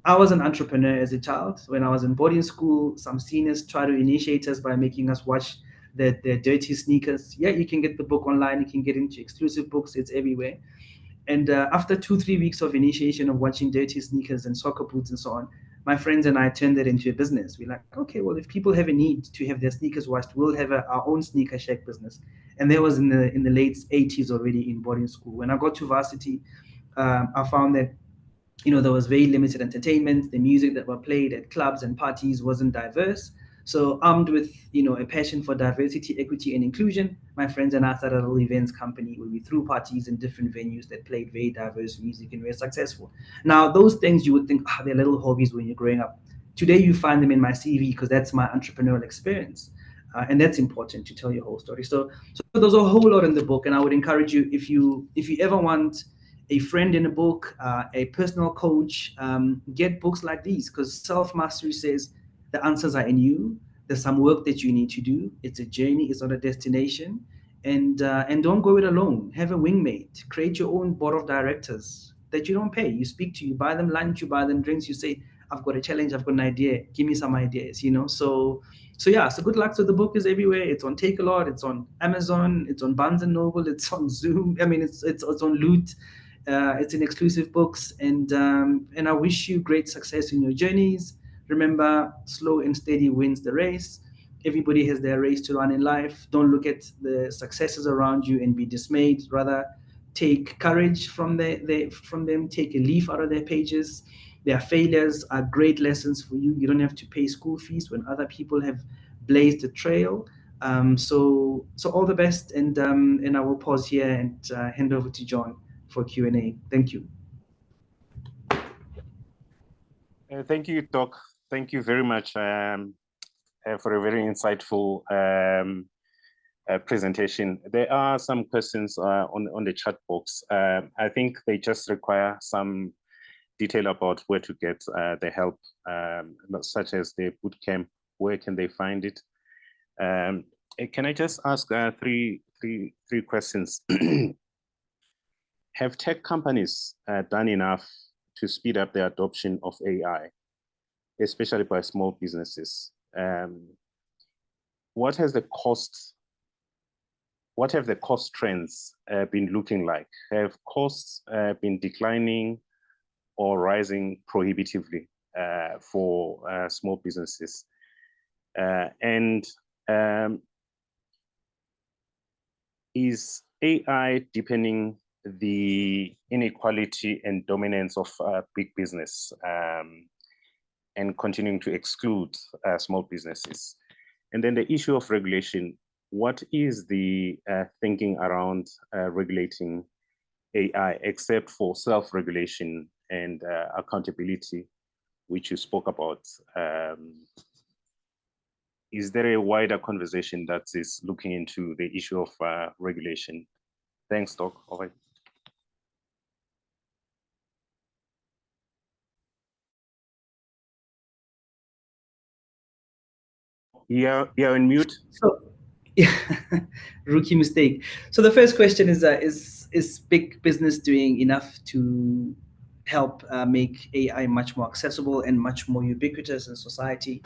Speaker 2: I was an entrepreneur as a child. When I was in boarding school, some seniors tried to initiate us by making us watch the dirty sneakers. Yeah, you can get the book online. You can get into exclusive books. It's everywhere. And after 2-3 weeks of initiation of watching dirty sneakers and soccer boots and so on, my friends and I turned that into a business. We're like, okay, well, if people have a need to have their sneakers washed, we'll have our own sneaker shack business. And that was in the late 80s already in boarding school. When I got to varsity, I found that there was very limited entertainment. The music that were played at clubs and parties wasn't diverse. So armed with, a passion for diversity, equity, and inclusion, my friends and I started a little events company where we threw parties in different venues that played very diverse music, and we were successful. Now, those things you would think, they're little hobbies when you're growing up. Today, you find them in my CV because that's my entrepreneurial experience. And that's important to tell your whole story. So there's a whole lot in the book, and I would encourage you, if you ever want a friend in a book, a personal coach, get books like these, because self-mastery says the answers are in you. There's some work that you need to do. It's a journey, it's not a destination. And don't go it alone. Have a wingmate. Create your own board of directors that you don't pay. You speak to, you buy them lunch, you buy them drinks, you say, I've got a challenge, I've got an idea, give me some ideas, So yeah, so good luck. So the book is everywhere. It's on Take-A-Lot, it's on Amazon, it's on Barnes and Noble, it's on Zoom. I mean, it's on Loot. It's in exclusive books, and I wish you great success in your journeys. Remember, slow and steady wins the race. Everybody has their race to run in life. Don't look at the successes around you and be dismayed. Rather, take courage from them. Take a leaf out of their pages. Their failures are great lessons for you. You don't have to pay school fees when other people have blazed a trail. So all the best, and I will pause here and hand over to John for Q&A. Thank you.
Speaker 1: Thank you, Doc. Thank you very much for a very insightful presentation. There are some questions on the chat box. I think they just require some detail about where to get the help, such as the bootcamp. Where can they find it? Can I just ask three questions? Have tech companies done enough to speed up the adoption of AI, especially by small businesses? What have the cost trends been looking like? Have costs been declining or rising prohibitively for small businesses? Is AI deepening the inequality and dominance of big business and continuing to exclude small businesses? And then the issue of regulation, what is the thinking around regulating AI, except for self-regulation and accountability, which you spoke about? Is there a wider conversation that is looking into the issue of regulation? Thanks, Doc. Over. You're on mute.
Speaker 2: So, yeah, rookie mistake. So the first question is big business doing enough to help make AI much more accessible and much more ubiquitous in society?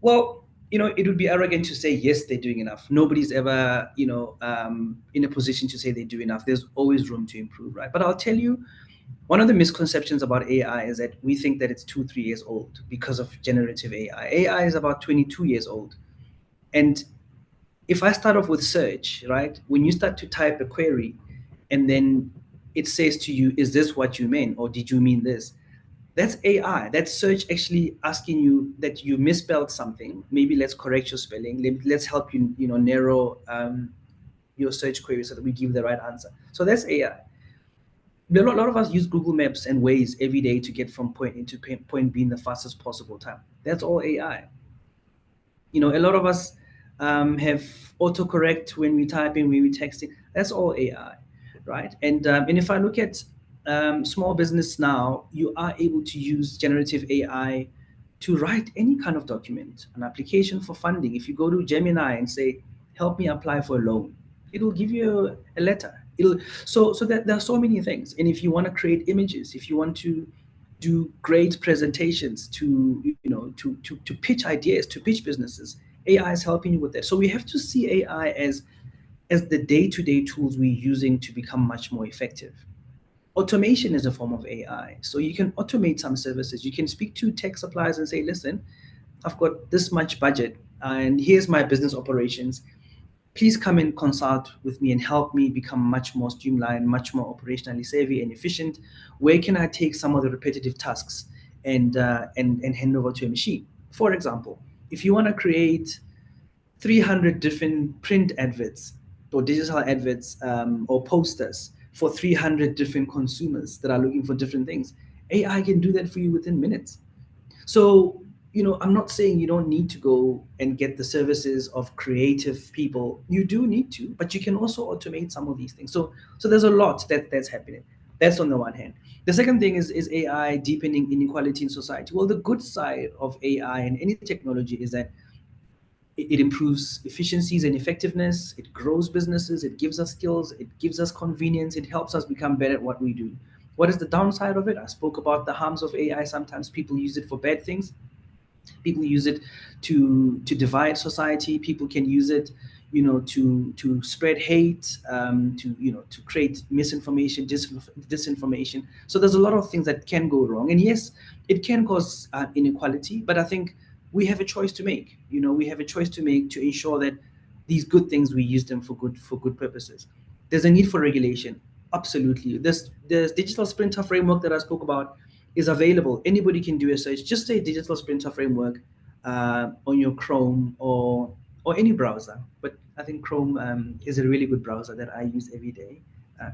Speaker 2: Well, it would be arrogant to say yes, they're doing enough. Nobody's ever, in a position to say they do enough. There's always room to improve, right? But I'll tell you, one of the misconceptions about AI is that we think that it's 2-3 years old because of generative AI. AI is about 22 years old. And if I start off with search, right, when you start to type a query and then it says to you, is this what you meant? Or did you mean this? That's AI. That's search actually asking you that you misspelled something. Maybe let's correct your spelling. Let's help you, narrow your search query so that we give the right answer. So that's AI. A lot of us use Google Maps and Waze every day to get from point A to point B in the fastest possible time. That's all AI. A lot of us have autocorrect when we type in, when we texting. That's all AI, right? And if I look at small business now, you are able to use generative AI to write any kind of document, an application for funding. If you go to Gemini and say, "Help me apply for a loan," it'll give you a letter. So that there are so many things. And if you want to create images, if you want to do great presentations, to pitch ideas, to pitch businesses, AI is helping you with that. So we have to see AI as the day-to-day tools we're using to become much more effective. Automation is a form of AI. So you can automate some services. You can speak to tech suppliers and say, listen, I've got this much budget and here's my business operations. Please come and consult with me and help me become much more streamlined, much more operationally savvy and efficient. Where can I take some of the repetitive tasks and hand over to a machine? For example, if you want to create 300 different print adverts or digital adverts or posters for 300 different consumers that are looking for different things, AI can do that for you within minutes. So, I'm not saying you don't need to go and get the services of creative people. You do need to, but you can also automate some of these things. So there's a lot that's happening. That's on the one hand. The second thing is AI deepening inequality in society. Well, the good side of AI and any technology is that it improves efficiencies and effectiveness. It grows businesses. It gives us skills. It gives us convenience. It helps us become better at what we do. What is the downside of it? I spoke about the harms of AI. Sometimes people use it for bad things. People use it to divide society. People can use it, to spread hate, to create misinformation, disinformation. So there's a lot of things that can go wrong. And yes, it can cause inequality, but I think we have a choice to make. We have a choice to make to ensure that these good things, we use them for good purposes. There's a need for regulation. Absolutely. This digital sprinter framework that I spoke about is available. Anybody can do a search. Just say digital sprinter framework on your Chrome or any browser. But I think Chrome is a really good browser that I use every day,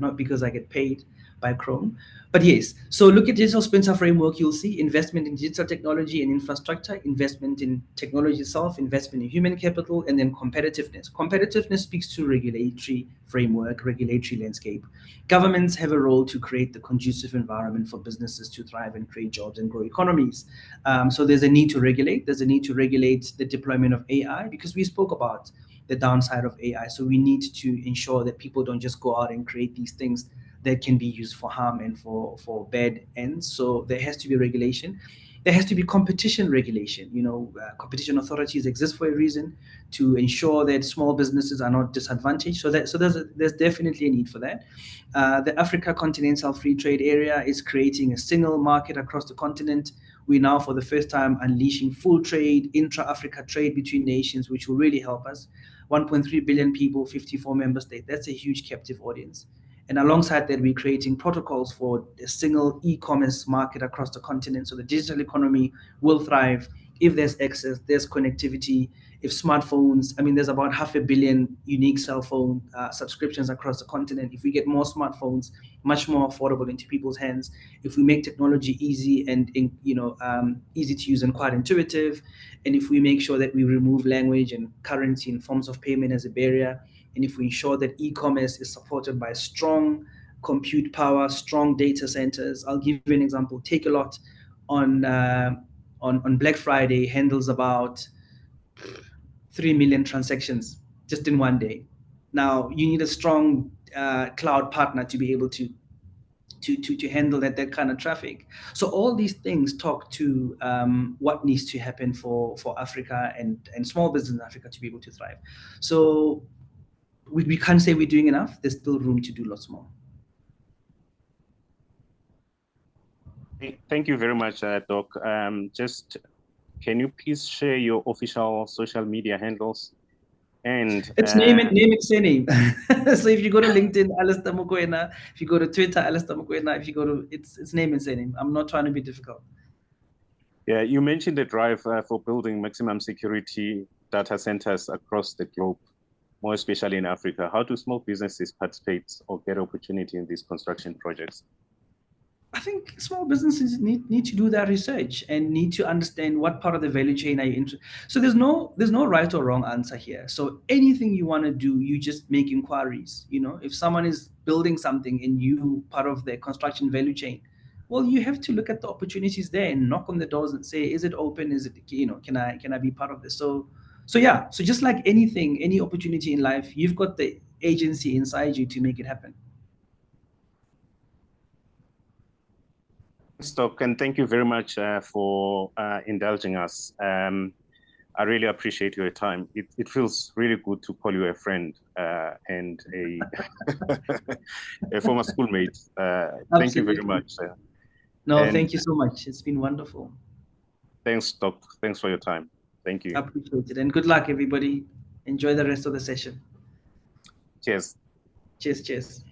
Speaker 2: not because I get paid by Chrome, but yes. So look at digital sprinter framework. You'll see investment in digital technology and infrastructure, investment in technology itself, investment in human capital, and then competitiveness. Competitiveness speaks to regulatory framework, regulatory landscape. Governments have a role to create the conducive environment for businesses to thrive and create jobs and grow economies. So there's a need to regulate. There's a need to regulate the deployment of AI because we spoke about the downside of AI. So we need to ensure that people don't just go out and create these things that can be used for harm and for bad ends. So there has to be regulation. There has to be competition regulation. Competition authorities exist for a reason, to ensure that small businesses are not disadvantaged. So there's definitely a need for that. The Africa Continental Free Trade Area is creating a single market across the continent. We're now, for the first time, unleashing full trade, intra-Africa trade between nations, which will really help us. 1.3 billion people, 54 member states. That's a huge captive audience. And alongside that, we're creating protocols for a single e-commerce market across the continent. So the digital economy will thrive if there's access, there's connectivity, if smartphones, there's about 500 million unique cell phone subscriptions across the continent. If we get more smartphones, much more affordable into people's hands, if we make technology easy and easy to use and quite intuitive, and if we make sure that we remove language and currency and forms of payment as a barrier, and if we ensure that e-commerce is supported by strong compute power, strong data centers. I'll give you an example. Take a lot on Black Friday handles about 3 million transactions just in one day. Now, you need a strong cloud partner to be able to to handle that kind of traffic. So all these things talk to what needs to happen for Africa and small business in Africa to be able to thrive. So we can't say we're doing enough. There's still room to do lots more.
Speaker 1: Thank you very much, Doc. Just can you please share your official social media handles? And
Speaker 2: it's name and surname. So if you go to LinkedIn, Alistair Mokoena. If you go to Twitter, Alistair Mokoena. If you go to it's name and surname. I'm not trying to be difficult.
Speaker 1: Yeah, you mentioned the drive for building maximum security data centers across the globe, more especially in Africa. How do small businesses participate or get opportunity in these construction projects?
Speaker 2: I think small businesses need to do their research and need to understand what part of the value chain are you interested. So there's no right or wrong answer here. So anything you want to do, you just make inquiries. If someone is building something and you part of the construction value chain, well, you have to look at the opportunities there and knock on the doors and say, is it open? Is it, can I be part of this? So yeah. So just like anything, any opportunity in life, you've got the agency inside you to make it happen.
Speaker 1: Doc, and thank you very much for indulging us. I really appreciate your time. It feels really good to call you a friend and a former schoolmate. Thank you very much.
Speaker 2: No, thank you so much. It's been wonderful.
Speaker 1: Thanks, Doc. Thanks for your time. Thank you.
Speaker 2: I appreciate it. And good luck, everybody. Enjoy the rest of the session.
Speaker 1: Cheers.
Speaker 2: Cheers, cheers.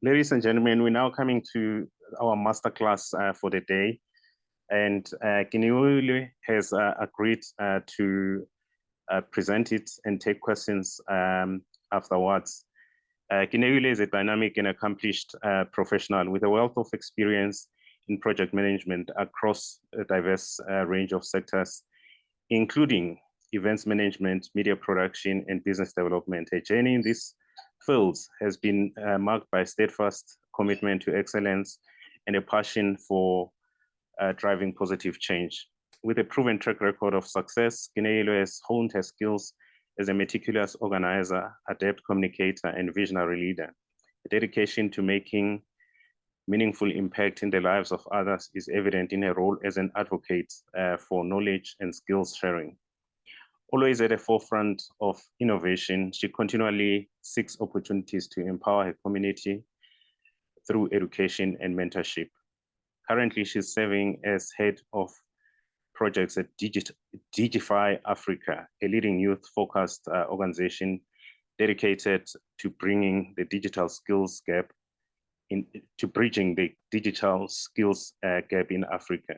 Speaker 1: Ladies and gentlemen, we're now coming to our masterclass for the day. And Keneilwe has agreed to present it and take questions afterwards. Keneilwe is a dynamic and accomplished professional with a wealth of experience in project management across a diverse range of sectors, including events management, media production, and business development. A journey in these fields has been marked by steadfast commitment to excellence and a passion for driving positive change. With a proven track record of success, Keneilwe has honed her skills as a meticulous organizer, adept communicator, and visionary leader. A dedication to making meaningful impact in the lives of others is evident in her role as an advocate for knowledge and skills sharing. Always at the forefront of innovation, she continually seeks opportunities to empower her community through education and mentorship. Currently, she's serving as head of projects at Digify Africa, a leading youth-focused organization dedicated to bringing the digital skills gap bridging the digital skills gap in Africa.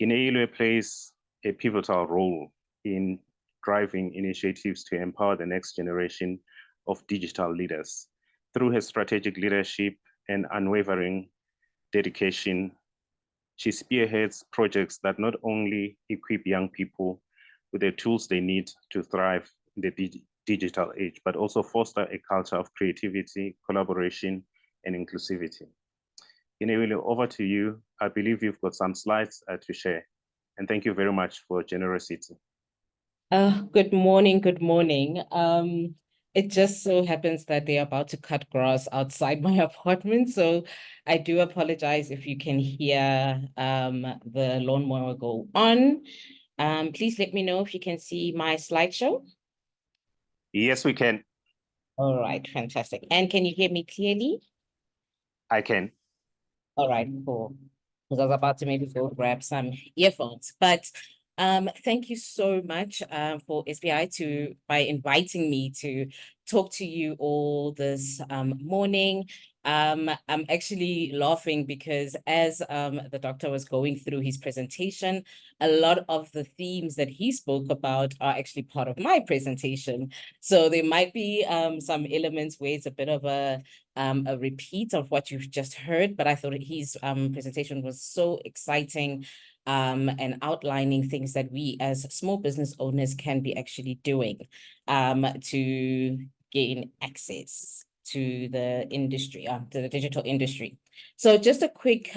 Speaker 1: Keneilwe plays a pivotal role in driving initiatives to empower the next generation of digital leaders. Through her strategic leadership and unwavering dedication, she spearheads projects that not only equip young people with the tools they need to thrive in the digital age, but also foster a culture of creativity, collaboration, and inclusivity. Keneilwe, over to you. I believe you've got some slides to share. And thank you very much for generosity.
Speaker 3: Good morning, good morning. It just so happens that they're about to cut grass outside my apartment, so I do apologize if you can hear the lawnmower go on. Please let me know if you can see my slideshow.
Speaker 1: Yes, we can.
Speaker 3: All right, fantastic. And can you hear me clearly?
Speaker 1: I can.
Speaker 3: All right, cool. Because I was about to maybe go grab some earphones, but thank you so much for SBI by inviting me to talk to you all this morning. I'm actually laughing because as the doctor was going through his presentation, a lot of the themes that he spoke about are actually part of my presentation. So there might be some elements where it's a bit of a repeat of what you've just heard, but I thought his presentation was so exciting and outlining things that we as small business owners can be actually doing to gain access to the industry, to the digital industry. So just a quick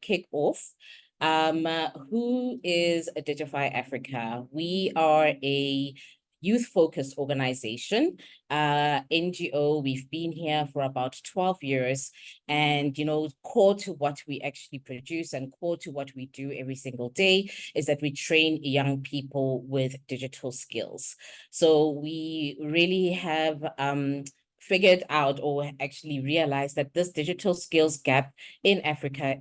Speaker 3: kick off. Who is Digify Africa? We are a youth-focused organization, NGO. We've been here for about 12 years, and, you know, core to what we actually produce and core to what we do every single day is that we train young people with digital skills. So we really have figured out, or actually realized, that this digital skills gap in Africa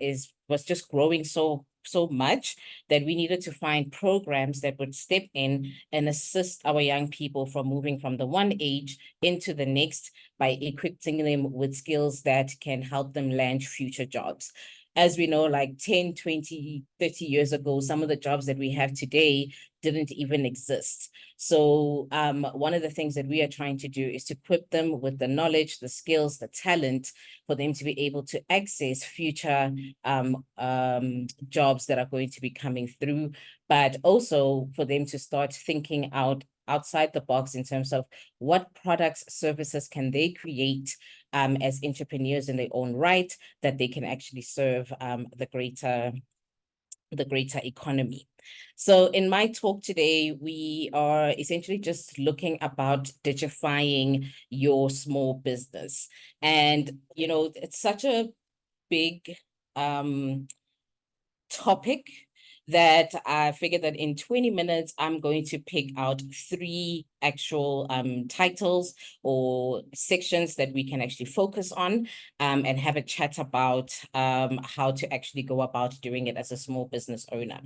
Speaker 3: was just growing so much that we needed to find programs that would step in and assist our young people from moving from the one age into the next by equipping them with skills that can help them land future jobs. As we know, like 10, 20, 30 years ago, some of the jobs that we have today didn't even exist. So one of the things that we are trying to do is to equip them with the knowledge, the skills, the talent for them to be able to access future jobs that are going to be coming through, but also for them to start thinking outside the box in terms of what products, services can they create as entrepreneurs in their own right that they can actually serve the greater economy. So in my talk today, we are essentially just looking about digifying your small business. And, you know, it's such a big topic that I figured that in 20 minutes, I'm going to pick out 3 actual titles or sections that we can actually focus on and have a chat about how to actually go about doing it as a small business owner.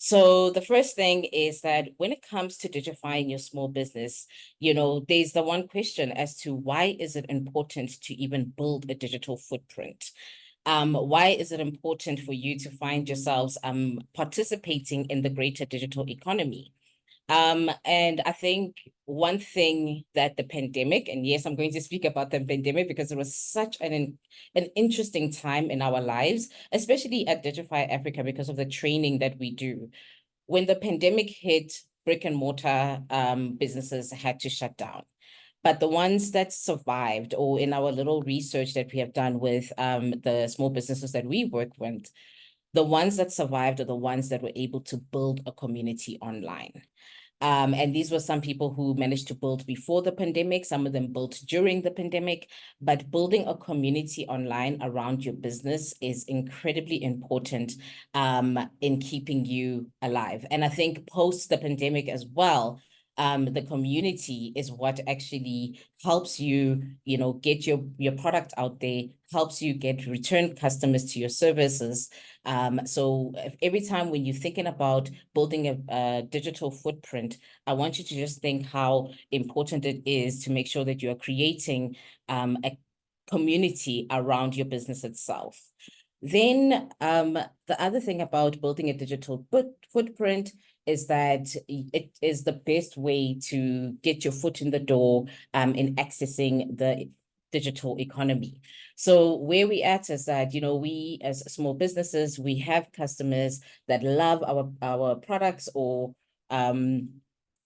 Speaker 3: So the first thing is that when it comes to digifying your small business, you know, there's the one question as to why is it important to even build a digital footprint? Why is it important for you to find yourselves participating in the greater digital economy? And I think one thing that the pandemic, and yes, I'm going to speak about the pandemic because it was such an interesting time in our lives, especially at Digify Africa because of the training that we do. When the pandemic hit, brick and mortar businesses had to shut down. But the ones that survived, or in our little research that we have done with the small businesses that we work with, the ones that survived are the ones that were able to build a community online. And these were some people who managed to build before the pandemic, some of them built during the pandemic, but building a community online around your business is incredibly important in keeping you alive. And I think post the pandemic as well, the community is what actually helps you, you know, get your product out there, helps you get return customers to your services. So every time when you're thinking about building a digital footprint, I want you to just think how important it is to make sure that you are creating a community around your business itself. Then the other thing about building a digital footprint is that it is the best way to get your foot in the door in accessing the digital economy. So where we at is that, you know, we as small businesses, we have customers that love our products or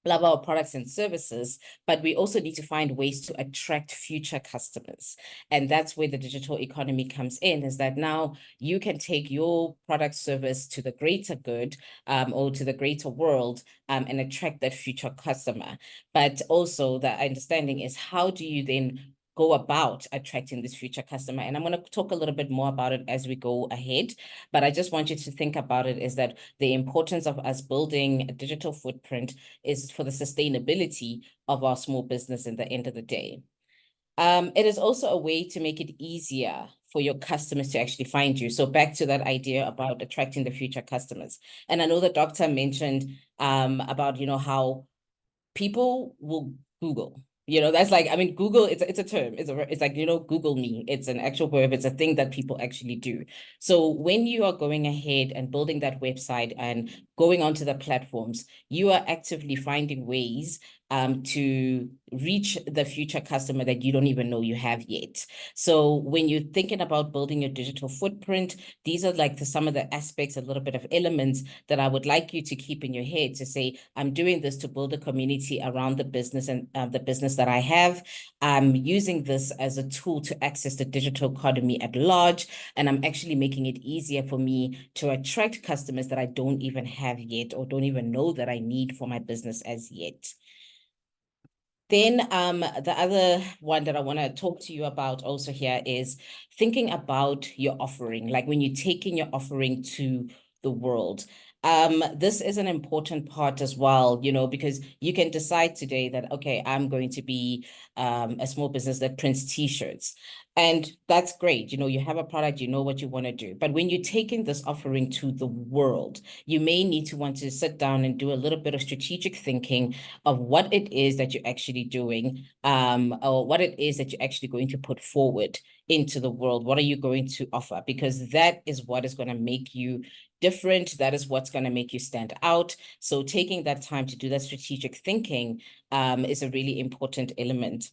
Speaker 3: love our products and services, but we also need to find ways to attract future customers. And that's where the digital economy comes in, is that now you can take your product service to the greater good or to the greater world and attract that future customer. But also the understanding is, how do you then go about attracting this future customer? And I'm going to talk a little bit more about it as we go ahead, but I just want you to think about it, is that the importance of us building a digital footprint is for the sustainability of our small business in the end of the day. It is also a way to make it easier for your customers to actually find you. So back to that idea about attracting the future customers. And I know the doctor mentioned about, you know, how people will Google. You know, that's like, I mean, Google, it's a term. It's like, you know, Google me. It's an actual verb. It's a thing that people actually do. So when you are going ahead and building that website and going onto the platforms, you are actively finding ways to reach the future customer that you don't even know you have yet. So when you're thinking about building your digital footprint, these are like some of the aspects, a little bit of elements that I would like you to keep in your head to say, I'm doing this to build a community around the business and the business that I have. I'm using this as a tool to access the digital economy at large, and I'm actually making it easier for me to attract customers that I don't even have yet or don't even know that I need for my business as yet. Then the other one that I want to talk to you about also here is thinking about your offering, like when you're taking your offering to the world. This is an important part as well, you know, because you can decide today that, okay, I'm going to be a small business that prints t-shirts. And that's great. You know, you have a product, you know what you want to do. But when you're taking this offering to the world, you may need to want to sit down and do a little bit of strategic thinking of what it is that you're actually doing, or what it is that you're actually going to put forward into the world. What are you going to offer? Because that is what is going to make you different. That is what's going to make you stand out. So taking that time to do that strategic thinking is a really important element.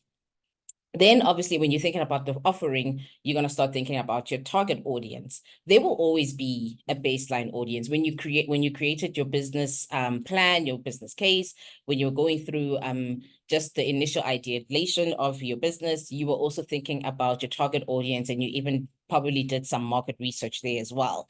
Speaker 3: Then obviously, when you're thinking about the offering, you're going to start thinking about your target audience. There will always be a baseline audience. When you created your business plan, your business case, when you're going through just the initial ideation of your business, you were also thinking about your target audience, and you even probably did some market research there as well.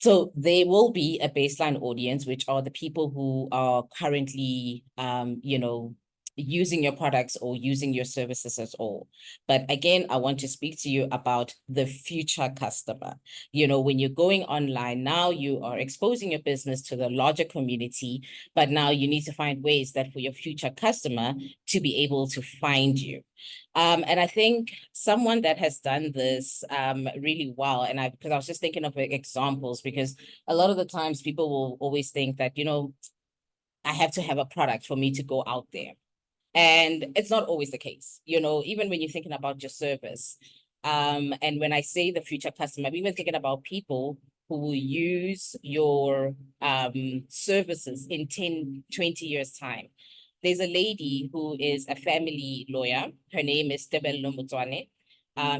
Speaker 3: So there will be a baseline audience, which are the people who are currently, you know, using your products or using your services at all. But again, I want to speak to you about the future customer. You know, when you're going online now, you are exposing your business to the larger community, but now you need to find ways that for your future customer to be able to find you. And I think someone that has done this really well, and because I was just thinking of examples, because a lot of the times people will always think that, you know, I have to have a product for me to go out there. And it's not always the case, you know, even when you're thinking about your service. And when I say the future customer, I'm even thinking about people who will use your services in 10, 20 years' time. There's a lady who is a family lawyer. Her name is Tebello Mutswane.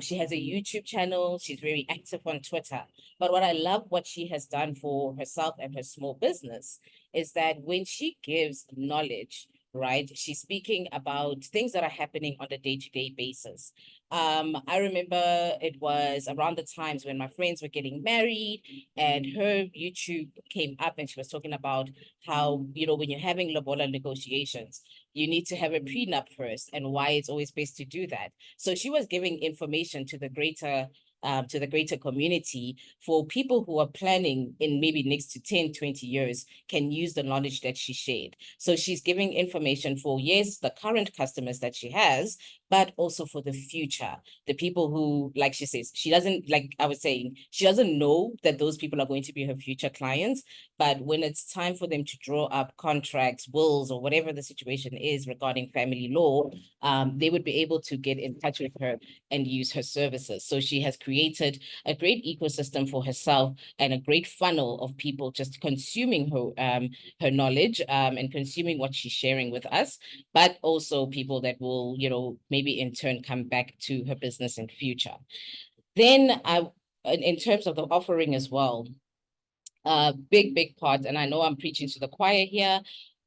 Speaker 3: She has a YouTube channel. She's very active on Twitter. But what I love what she has done for herself and her small business is that when she gives knowledge, right, she's speaking about things that are happening on a day-to-day basis. I remember it was around the times when my friends were getting married and her YouTube came up and she was talking about how, you know, when you're having lobola negotiations, you need to have a prenup first and why it's always best to do that. So she was giving information to the greater community for people who are planning in maybe next to 10, 20 years can use the knowledge that she shared. So she's giving information for, yes, the current customers that she has, but also for the future, the people who, like she says, she doesn't, like I was saying, she doesn't know that those people are going to be her future clients, but when it's time for them to draw up contracts, wills, or whatever the situation is regarding family law, they would be able to get in touch with her and use her services. So she has created a great ecosystem for herself and a great funnel of people just consuming her knowledge and consuming what she's sharing with us, but also people that will, you know, maybe in turn come back to her business in future. Then in terms of the offering as well, big part, and I know I'm preaching to the choir here,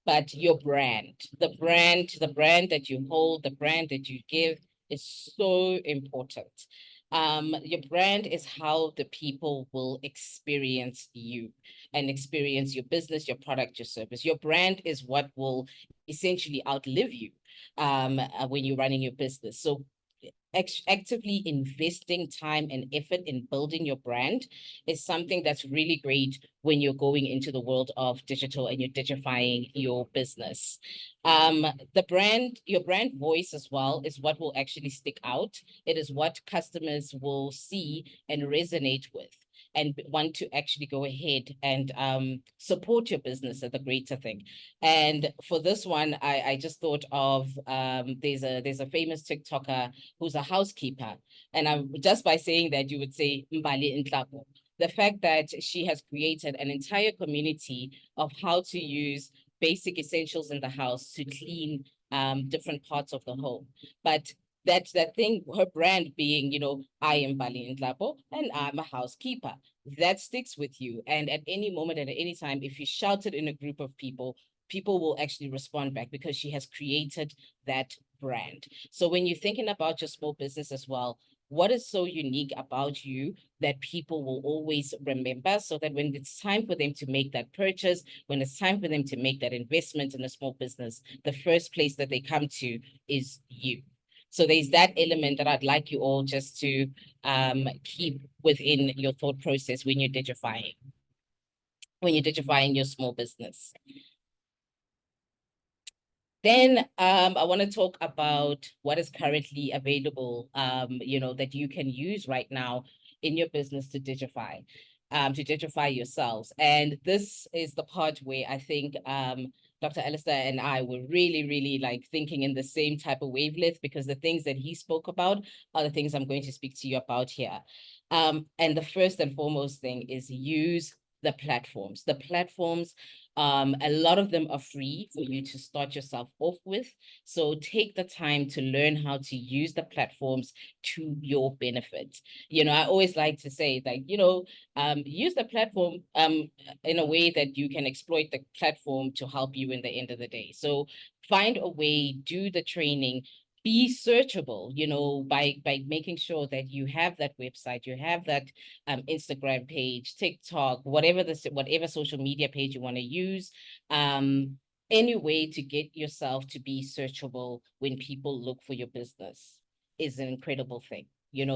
Speaker 3: but your brand, the brand that you hold, the brand that you give is so important. Your brand is how the people will experience you and experience your business, your product, your service. Your brand is what will essentially outlive you when you're running your business. So actively investing time and effort in building your brand is something that's really great when you're going into the world of digital and you're digifying your business. Your brand voice as well is what will actually stick out. It is what customers will see and resonate with and want to actually go ahead and support your business at the greater thing. And for this one, I just thought of there's a famous TikToker who's a housekeeper. And I'm just by saying that, you would say Mbali Ntlako. The fact that she has created an entire community of how to use basic essentials in the house to clean different parts of the home. But that thing, her brand being, you know, I am Bali Ntlako and I'm a housekeeper. That sticks with you. And at any moment and at any time, if you shout it in a group of people, people will actually respond back because she has created that brand. So when you're thinking about your small business as well, what is so unique about you that people will always remember, so that when it's time for them to make that purchase, when it's time for them to make that investment in a small business, the first place that they come to is you. So there's that element that I'd like you all just to keep within your thought process when you're digifying your small business. Then I want to talk about what is currently available, that you can use right now in your business to digify yourselves. And this is the part where I think Dr. Alistair and I were really, really like thinking in the same type of wavelength, because the things that he spoke about are the things I'm going to speak to you about here. And the first and foremost thing is use the platforms. The platforms, a lot of them are free for you to start yourself off with. So take the time to learn how to use the platforms to your benefit. I always like to say, like, use the platform in a way that you can exploit the platform to help you in the end of the day. So find a way, do the training, be searchable, by making sure that you have that website, you have that Instagram page, TikTok, whatever social media page you want to use, any way to get yourself to be searchable when people look for your business is an incredible thing.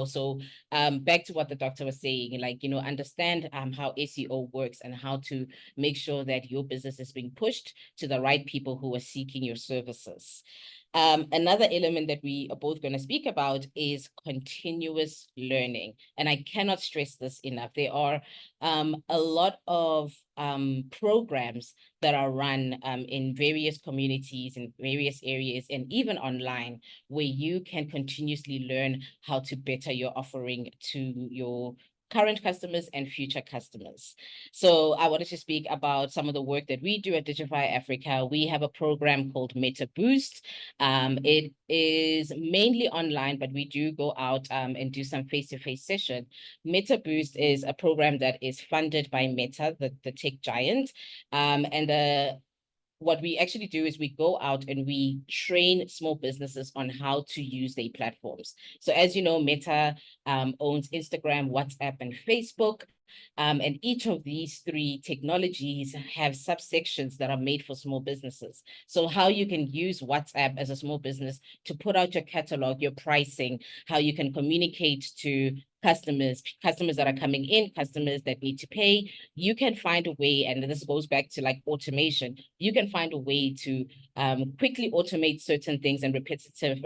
Speaker 3: So back to what the doctor was saying, like, understand how SEO works and how to make sure that your business is being pushed to the right people who are seeking your services. Another element that we are both going to speak about is continuous learning. And I cannot stress this enough. There are a lot of programs that are run in various communities, in various areas, and even online, where you can continuously learn how to better your offering to your current customers and future customers. So I wanted to speak about some of the work that we do at Digify Africa. We have a program called Meta Boost. It is mainly online, but we do go out and do some face-to-face session. Meta Boost is a program that is funded by Meta, the tech giant, and what we actually do is we go out and we train small businesses on how to use their platforms. So as you know, Meta owns Instagram, WhatsApp, and Facebook. And each of these three technologies have subsections that are made for small businesses. So how you can use WhatsApp as a small business to put out your catalog, your pricing, how you can communicate to customers that are coming in, customers that need to pay. You can find a way, and this goes back to like automation. You can find a way to quickly automate certain things and repetitive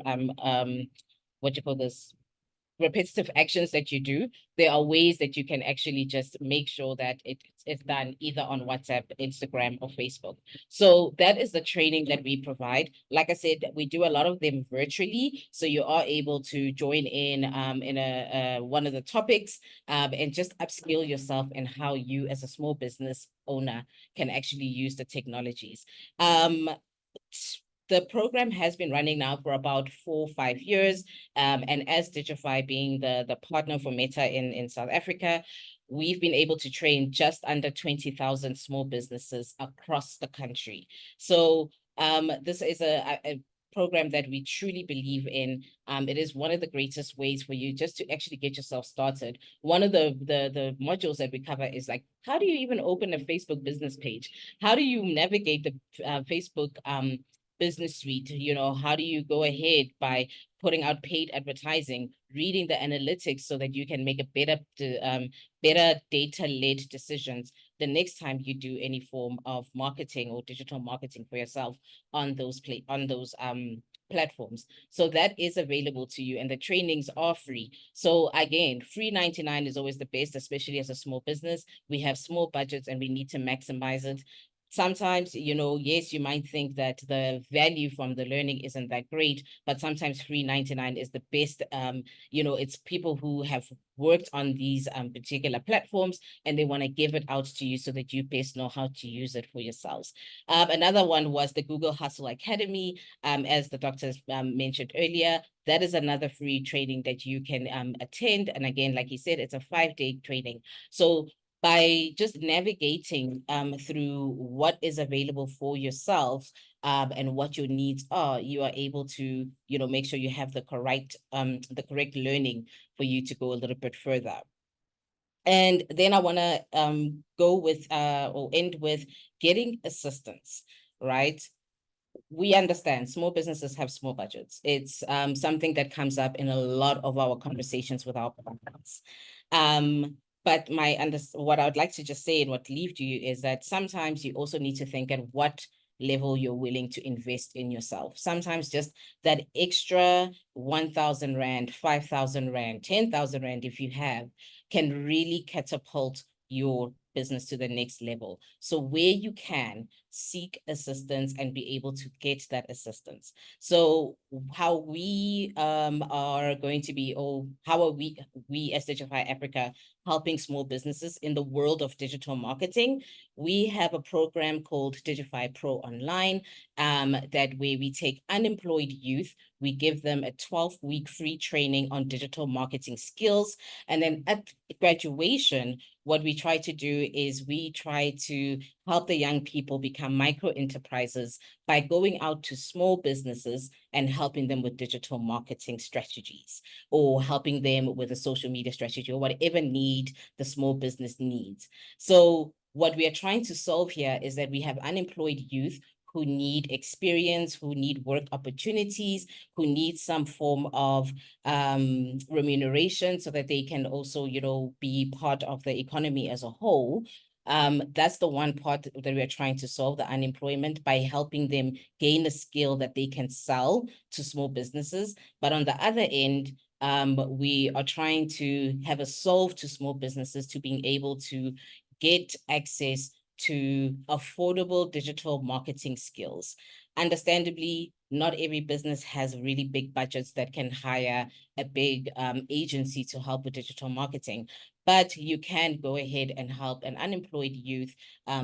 Speaker 3: repetitive actions that you do. There are ways that you can actually just make sure that it's done either on WhatsApp, Instagram, or Facebook. So that is the training that we provide. Like I said, we do a lot of them virtually, so you are able to join in a one of the topics and just upskill yourself in how you as a small business owner can actually use the technologies. The program has been running now for about 4 or 5 years. And as Digify being the partner for Meta in South Africa, we've been able to train just under 20,000 small businesses across the country. So this is a program that we truly believe in. It is one of the greatest ways for you just to actually get yourself started. One of the modules that we cover is like, how do you even open a Facebook business page? How do you navigate the Facebook business suite? How do you go ahead by putting out paid advertising, reading the analytics so that you can make a better data-led decisions the next time you do any form of marketing or digital marketing for yourself on those platforms. So that is available to you, and the trainings are free. So again, free 99 is always the best, especially as a small business. We have small budgets and we need to maximize it. Sometimes, yes, you might think that the value from the learning isn't that great, but sometimes free 99 is the best. It's people who have worked on these particular platforms and they want to give it out to you so that you best know how to use it for yourselves. Another one was the Google Hustle Academy, as the doctors mentioned earlier. That is another free training that you can attend. And again, like he said, it's a 5-day training. So by just navigating through what is available for yourself and what your needs are, you are able to, make sure you have the correct learning for you to go a little bit further. And then I want to go with or end with getting assistance, right? We understand small businesses have small budgets. It's something that comes up in a lot of our conversations with our partners. But what I would like to just say and what leave to you is that sometimes you also need to think at what level you're willing to invest in yourself. Sometimes just that extra 1,000 Rand, 5,000 Rand, 10,000 Rand, if you have, can really catapult your business to the next level. So where you can, seek assistance and be able to get that assistance. So how we are going to be, or how are we as Digify Africa helping small businesses in the world of digital marketing? We have a program called Digify Pro Online, that where we take unemployed youth, we give them a 12-week free training on digital marketing skills. And then at graduation, what we try to do is we try to help the young people become micro enterprises by going out to small businesses and helping them with digital marketing strategies, or helping them with a social media strategy, or whatever need the small business needs. So what we are trying to solve here is that we have unemployed youth who need experience, who need work opportunities, who need some form of remuneration so that they can also, be part of the economy as a whole. That's the one part that we're trying to solve, the unemployment, by helping them gain a skill that they can sell to small businesses. But on the other end, we are trying to have a solve to small businesses to being able to get access to affordable digital marketing skills. Understandably, not every business has really big budgets that can hire a big agency to help with digital marketing. But you can go ahead and help an unemployed youth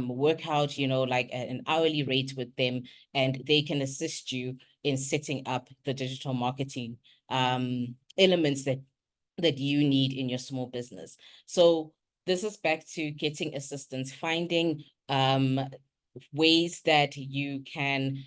Speaker 3: work out, like an hourly rate with them, and they can assist you in setting up the digital marketing elements that you need in your small business. So this is back to getting assistance, finding ways that you can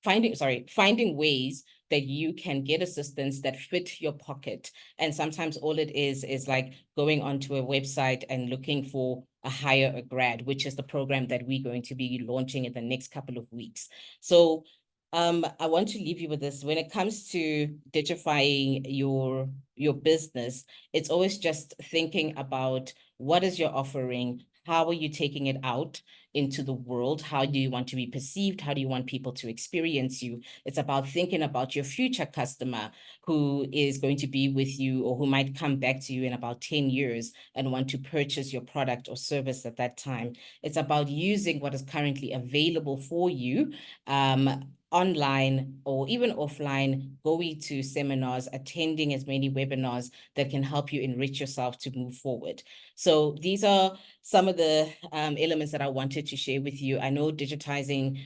Speaker 3: finding ways that you can get assistance that fit your pocket. And sometimes all it is like going onto a website and looking for a hire a grad, which is the program that we're going to be launching in the next couple of weeks. So I want to leave you with this. When it comes to digifying your business, it's always just thinking about what is your offering, how are you taking it out into the world, how do you want to be perceived, how do you want people to experience you. It's about thinking about your future customer who is going to be with you or who might come back to you in about 10 years and want to purchase your product or service at that time. It's about using what is currently available for you, online or even offline, going to seminars, attending as many webinars that can help you enrich yourself to move forward. So these are some of the elements that I wanted to share with you. I know digitizing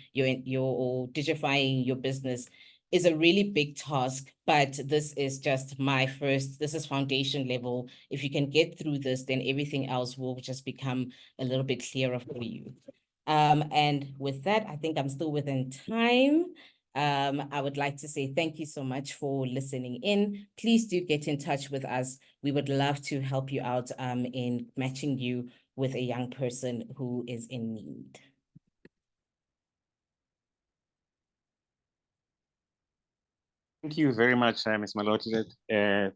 Speaker 3: or digifying your business is a really big task, but this is just this is foundation level. If you can get through this, then everything else will just become a little bit clearer for you. And with that, I think I'm still within time. I would like to say thank you so much for listening in. Please do get in touch with us. We would love to help you out in matching you with a young person who is in need.
Speaker 1: Thank you very much, Ms. Malotle.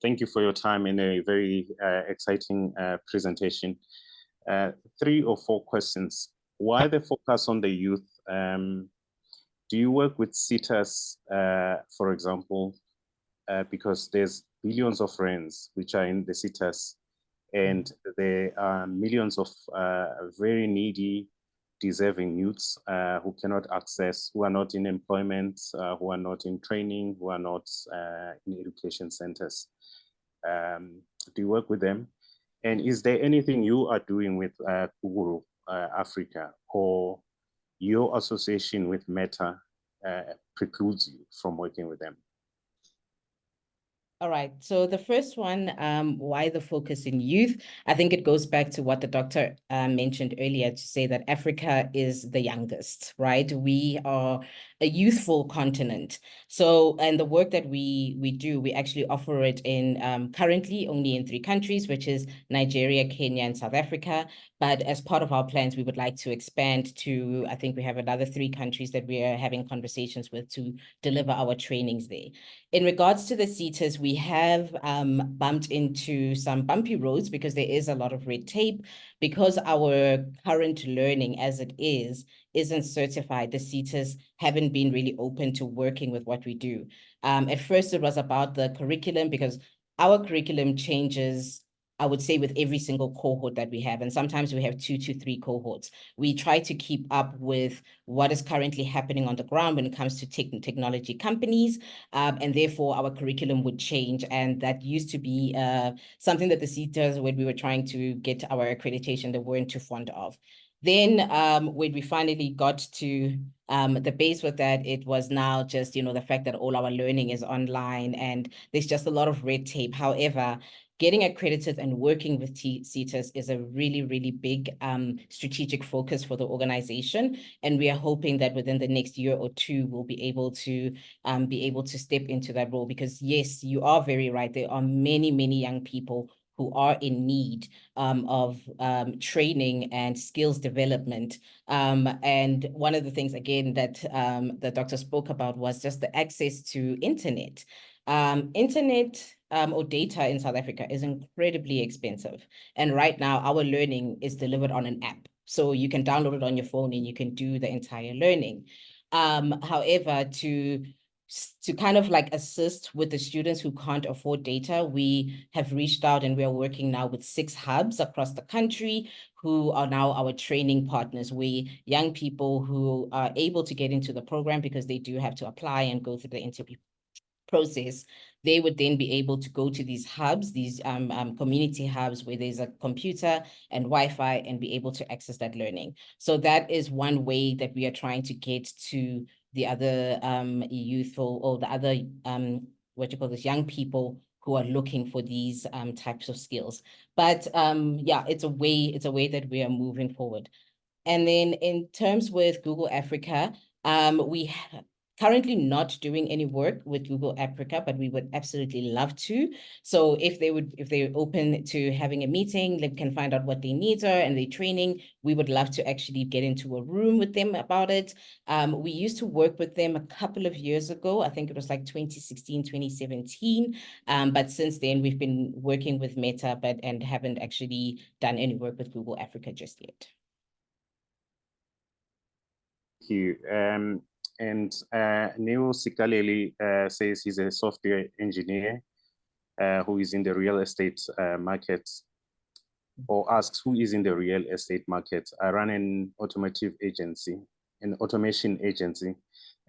Speaker 1: Thank you for your time in a very exciting presentation. 3 or 4 questions. Why the focus on the youth? Do you work with SETAs, for example, because there's billions of rands which are in the SETAs, and there are millions of very needy, deserving youths who cannot access, who are not in employment, who are not in training, who are not in education centers. Do you work with them? And is there anything you are doing with Kuguru Africa, or your association with Meta precludes you from working with them?
Speaker 3: All right. So the first one, why the focus in youth? I think it goes back to what the doctor mentioned earlier, to say that Africa is the youngest, right? We are a youthful continent. So, and the work that we do, we actually offer it in currently only in 3 countries, which is Nigeria, Kenya, and South Africa. But as part of our plans, we would like to expand to, I think we have another 3 countries that we are having conversations with to deliver our trainings there. In regards to the CETAs, we have bumped into some bumpy roads because there is a lot of red tape. Because our current learning as it isn't certified, the CETAs haven't been really open to working with what we do. At first, it was about the curriculum, because our curriculum changes, I would say, with every single cohort that we have. And sometimes we have 2 to 3 cohorts. We try to keep up with what is currently happening on the ground when it comes to technology companies. And therefore, our curriculum would change. And that used to be something that the CETAs, when we were trying to get our accreditation, they weren't too fond of. Then when we finally got to the base with that, it was now just, the fact that all our learning is online and there's just a lot of red tape. However, getting accredited and working with CETAs is a really, really big strategic focus for the organization. And we are hoping that within the next year or 2, we'll be able to step into that role. Because yes, you are very right. There are many, many young people who are in need of training and skills development. And one of the things, again, that the doctor spoke about was just the access to internet. Internet or data in South Africa is incredibly expensive. And right now, our learning is delivered on an app. So you can download it on your phone and you can do the entire learning. However, to kind of like assist with the students who can't afford data, we have reached out and we are working now with 6 hubs across the country who are now our training partners. We young people who are able to get into the program, because they do have to apply and go through the interview process, they would then be able to go to these hubs, these community hubs where there's a computer and Wi-Fi, and be able to access that learning. So that is one way that we are trying to get to the other youthful, or the other young people who are looking for these types of skills. But yeah, it's a way that we are moving forward. And then in terms with Google Africa, we currently not doing any work with Google Africa, but we would absolutely love to. So if they're open to having a meeting, they can find out what their needs are and their training, we would love to actually get into a room with them about it. We used to work with them a couple of years ago. I think it was like 2016, 2017. But since then, we've been working with Meta, and haven't actually done any work with Google Africa just yet.
Speaker 1: Thank you. And Neo Sikaleli says he's a software engineer who is in the real estate market, or asks who is in the real estate market. I run an automation agency, and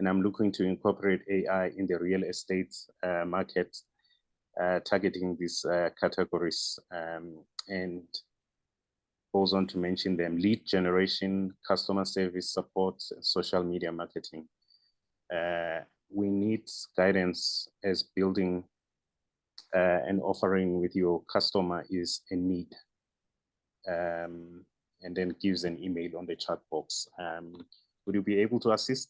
Speaker 1: I'm looking to incorporate AI in the real estate market, targeting these categories, and goes on to mention them: lead generation, customer service support, and social media marketing. We need guidance, as building an offering with your customer is a need. And then gives an email on the chat box. Would you be able to assist?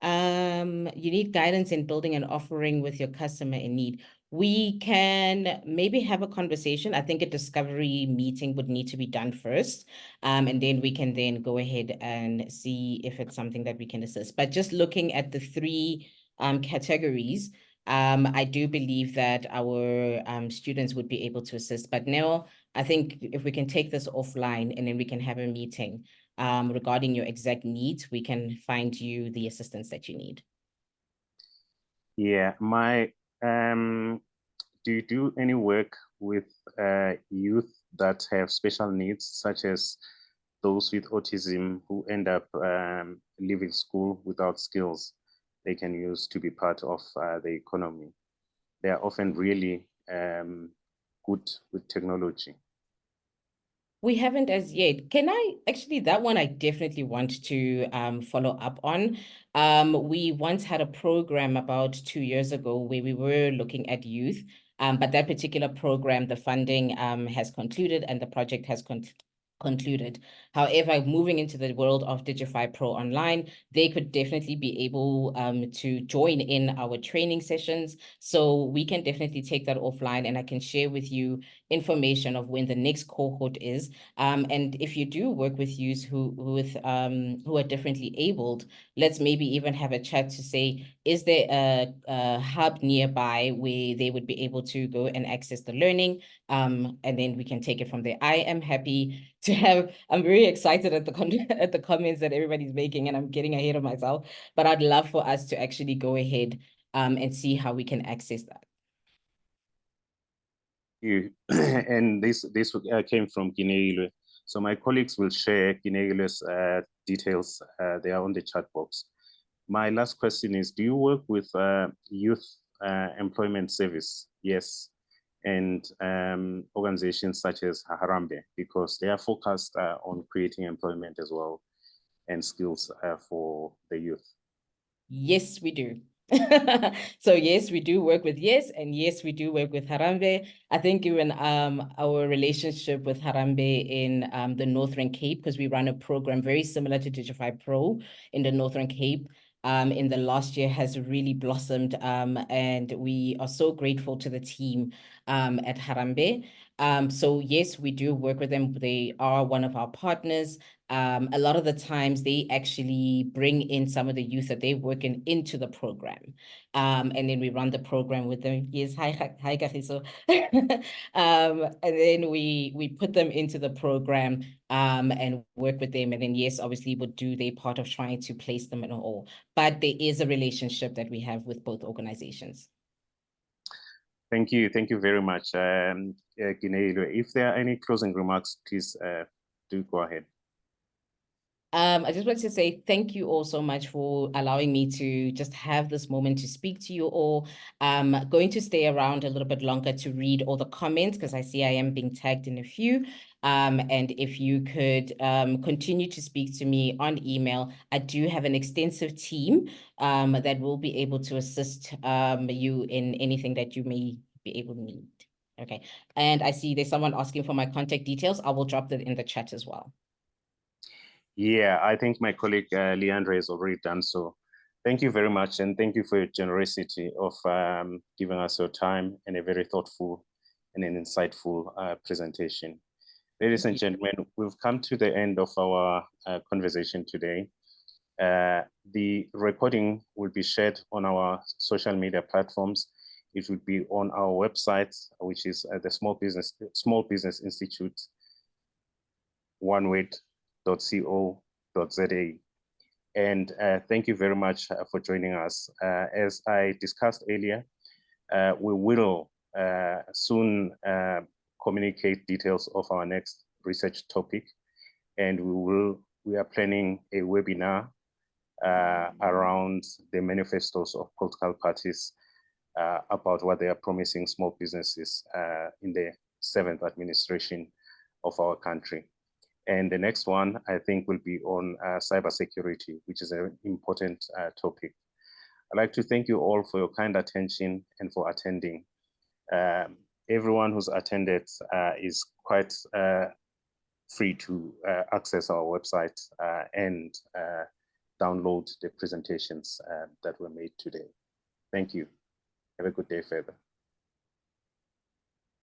Speaker 3: You need guidance in building an offering with your customer in need. We can maybe have a conversation. I think a discovery meeting would need to be done first. And then we can then go ahead and see if it's something that we can assist. But just looking at the 3 categories, I do believe that our students would be able to assist. But now, I think if we can take this offline and then we can have a meeting regarding your exact needs, we can find you the assistance that you need.
Speaker 1: Yeah, do you do any work with youth that have special needs, such as those with autism who end up leaving school without skills they can use to be part of the economy? They are often really good with technology.
Speaker 3: We haven't as yet. Can I actually, that one I definitely want to follow up on. We once had a program about 2 years ago where we were looking at youth, but that particular program, the funding has concluded and the project has concluded. However, moving into the world of Digify Pro Online, they could definitely be able to join in our training sessions. So we can definitely take that offline, and I can share with you information of when the next cohort is. And if you do work with youth who are differently abled, let's maybe even have a chat to say, is there a hub nearby where they would be able to go and access the learning? And then we can take it from there. I am happy to have, I'm very excited at the comments that everybody's making, and I'm getting ahead of myself, but I'd love for us to actually go ahead and see how we can access that.
Speaker 1: And this came from Keneilwe. So my colleagues will share Keneilwe's details. They are on the chat box. My last question is, do you work with youth employment service? Yes. And organizations such as Harambe, because they are focused on creating employment as well and skills for the youth.
Speaker 3: Yes, we do. So yes, we do work with Yes, and yes, we do work with Harambe. I think even our relationship with Harambe in the Northern Cape, because we run a program very similar to Digify Pro in the Northern Cape, in the last year has really blossomed, and we are so grateful to the team at Harambe. So yes, we do work with them. They are one of our partners. A lot of the times they actually bring in some of the youth that they're working into the program. And then we run the program with them. Yes, hi Kagiso. And then we put them into the program and work with them. And then yes, obviously would do their part of trying to place them in all. But there is a relationship that we have with both organizations.
Speaker 1: Thank you very much, Keneilwe. If there are any closing remarks, please do go ahead.
Speaker 3: I just want to say thank you all so much for allowing me to just have this moment to speak to you all. I'm going to stay around a little bit longer to read all the comments because I see I am being tagged in a few. And if you could continue to speak to me on email, I do have an extensive team that will be able to assist you in anything that you may be able to need. Okay. And I see there's someone asking for my contact details. I will drop that in the chat as well.
Speaker 1: Yeah, I think my colleague Leandra has already done so. Thank you very much, and thank you for your generosity of giving us your time and a very thoughtful and an insightful presentation. Ladies and gentlemen, we've come to the end of our conversation today. The recording will be shared on our social media platforms. It will be on our website, which is the Small Business Institute, one word, .co.za. And thank you very much for joining us. As I discussed earlier, we will soon communicate details of our next research topic, and we are planning a webinar around the manifestos of political parties about what they are promising small businesses in the 7th administration of our country. And the next one, I think, will be on cybersecurity, which is an important topic. I'd like to thank you all for your kind attention and for attending. Everyone who's attended is quite free to access our website and download the presentations that were made today. Thank you. Have a good day further.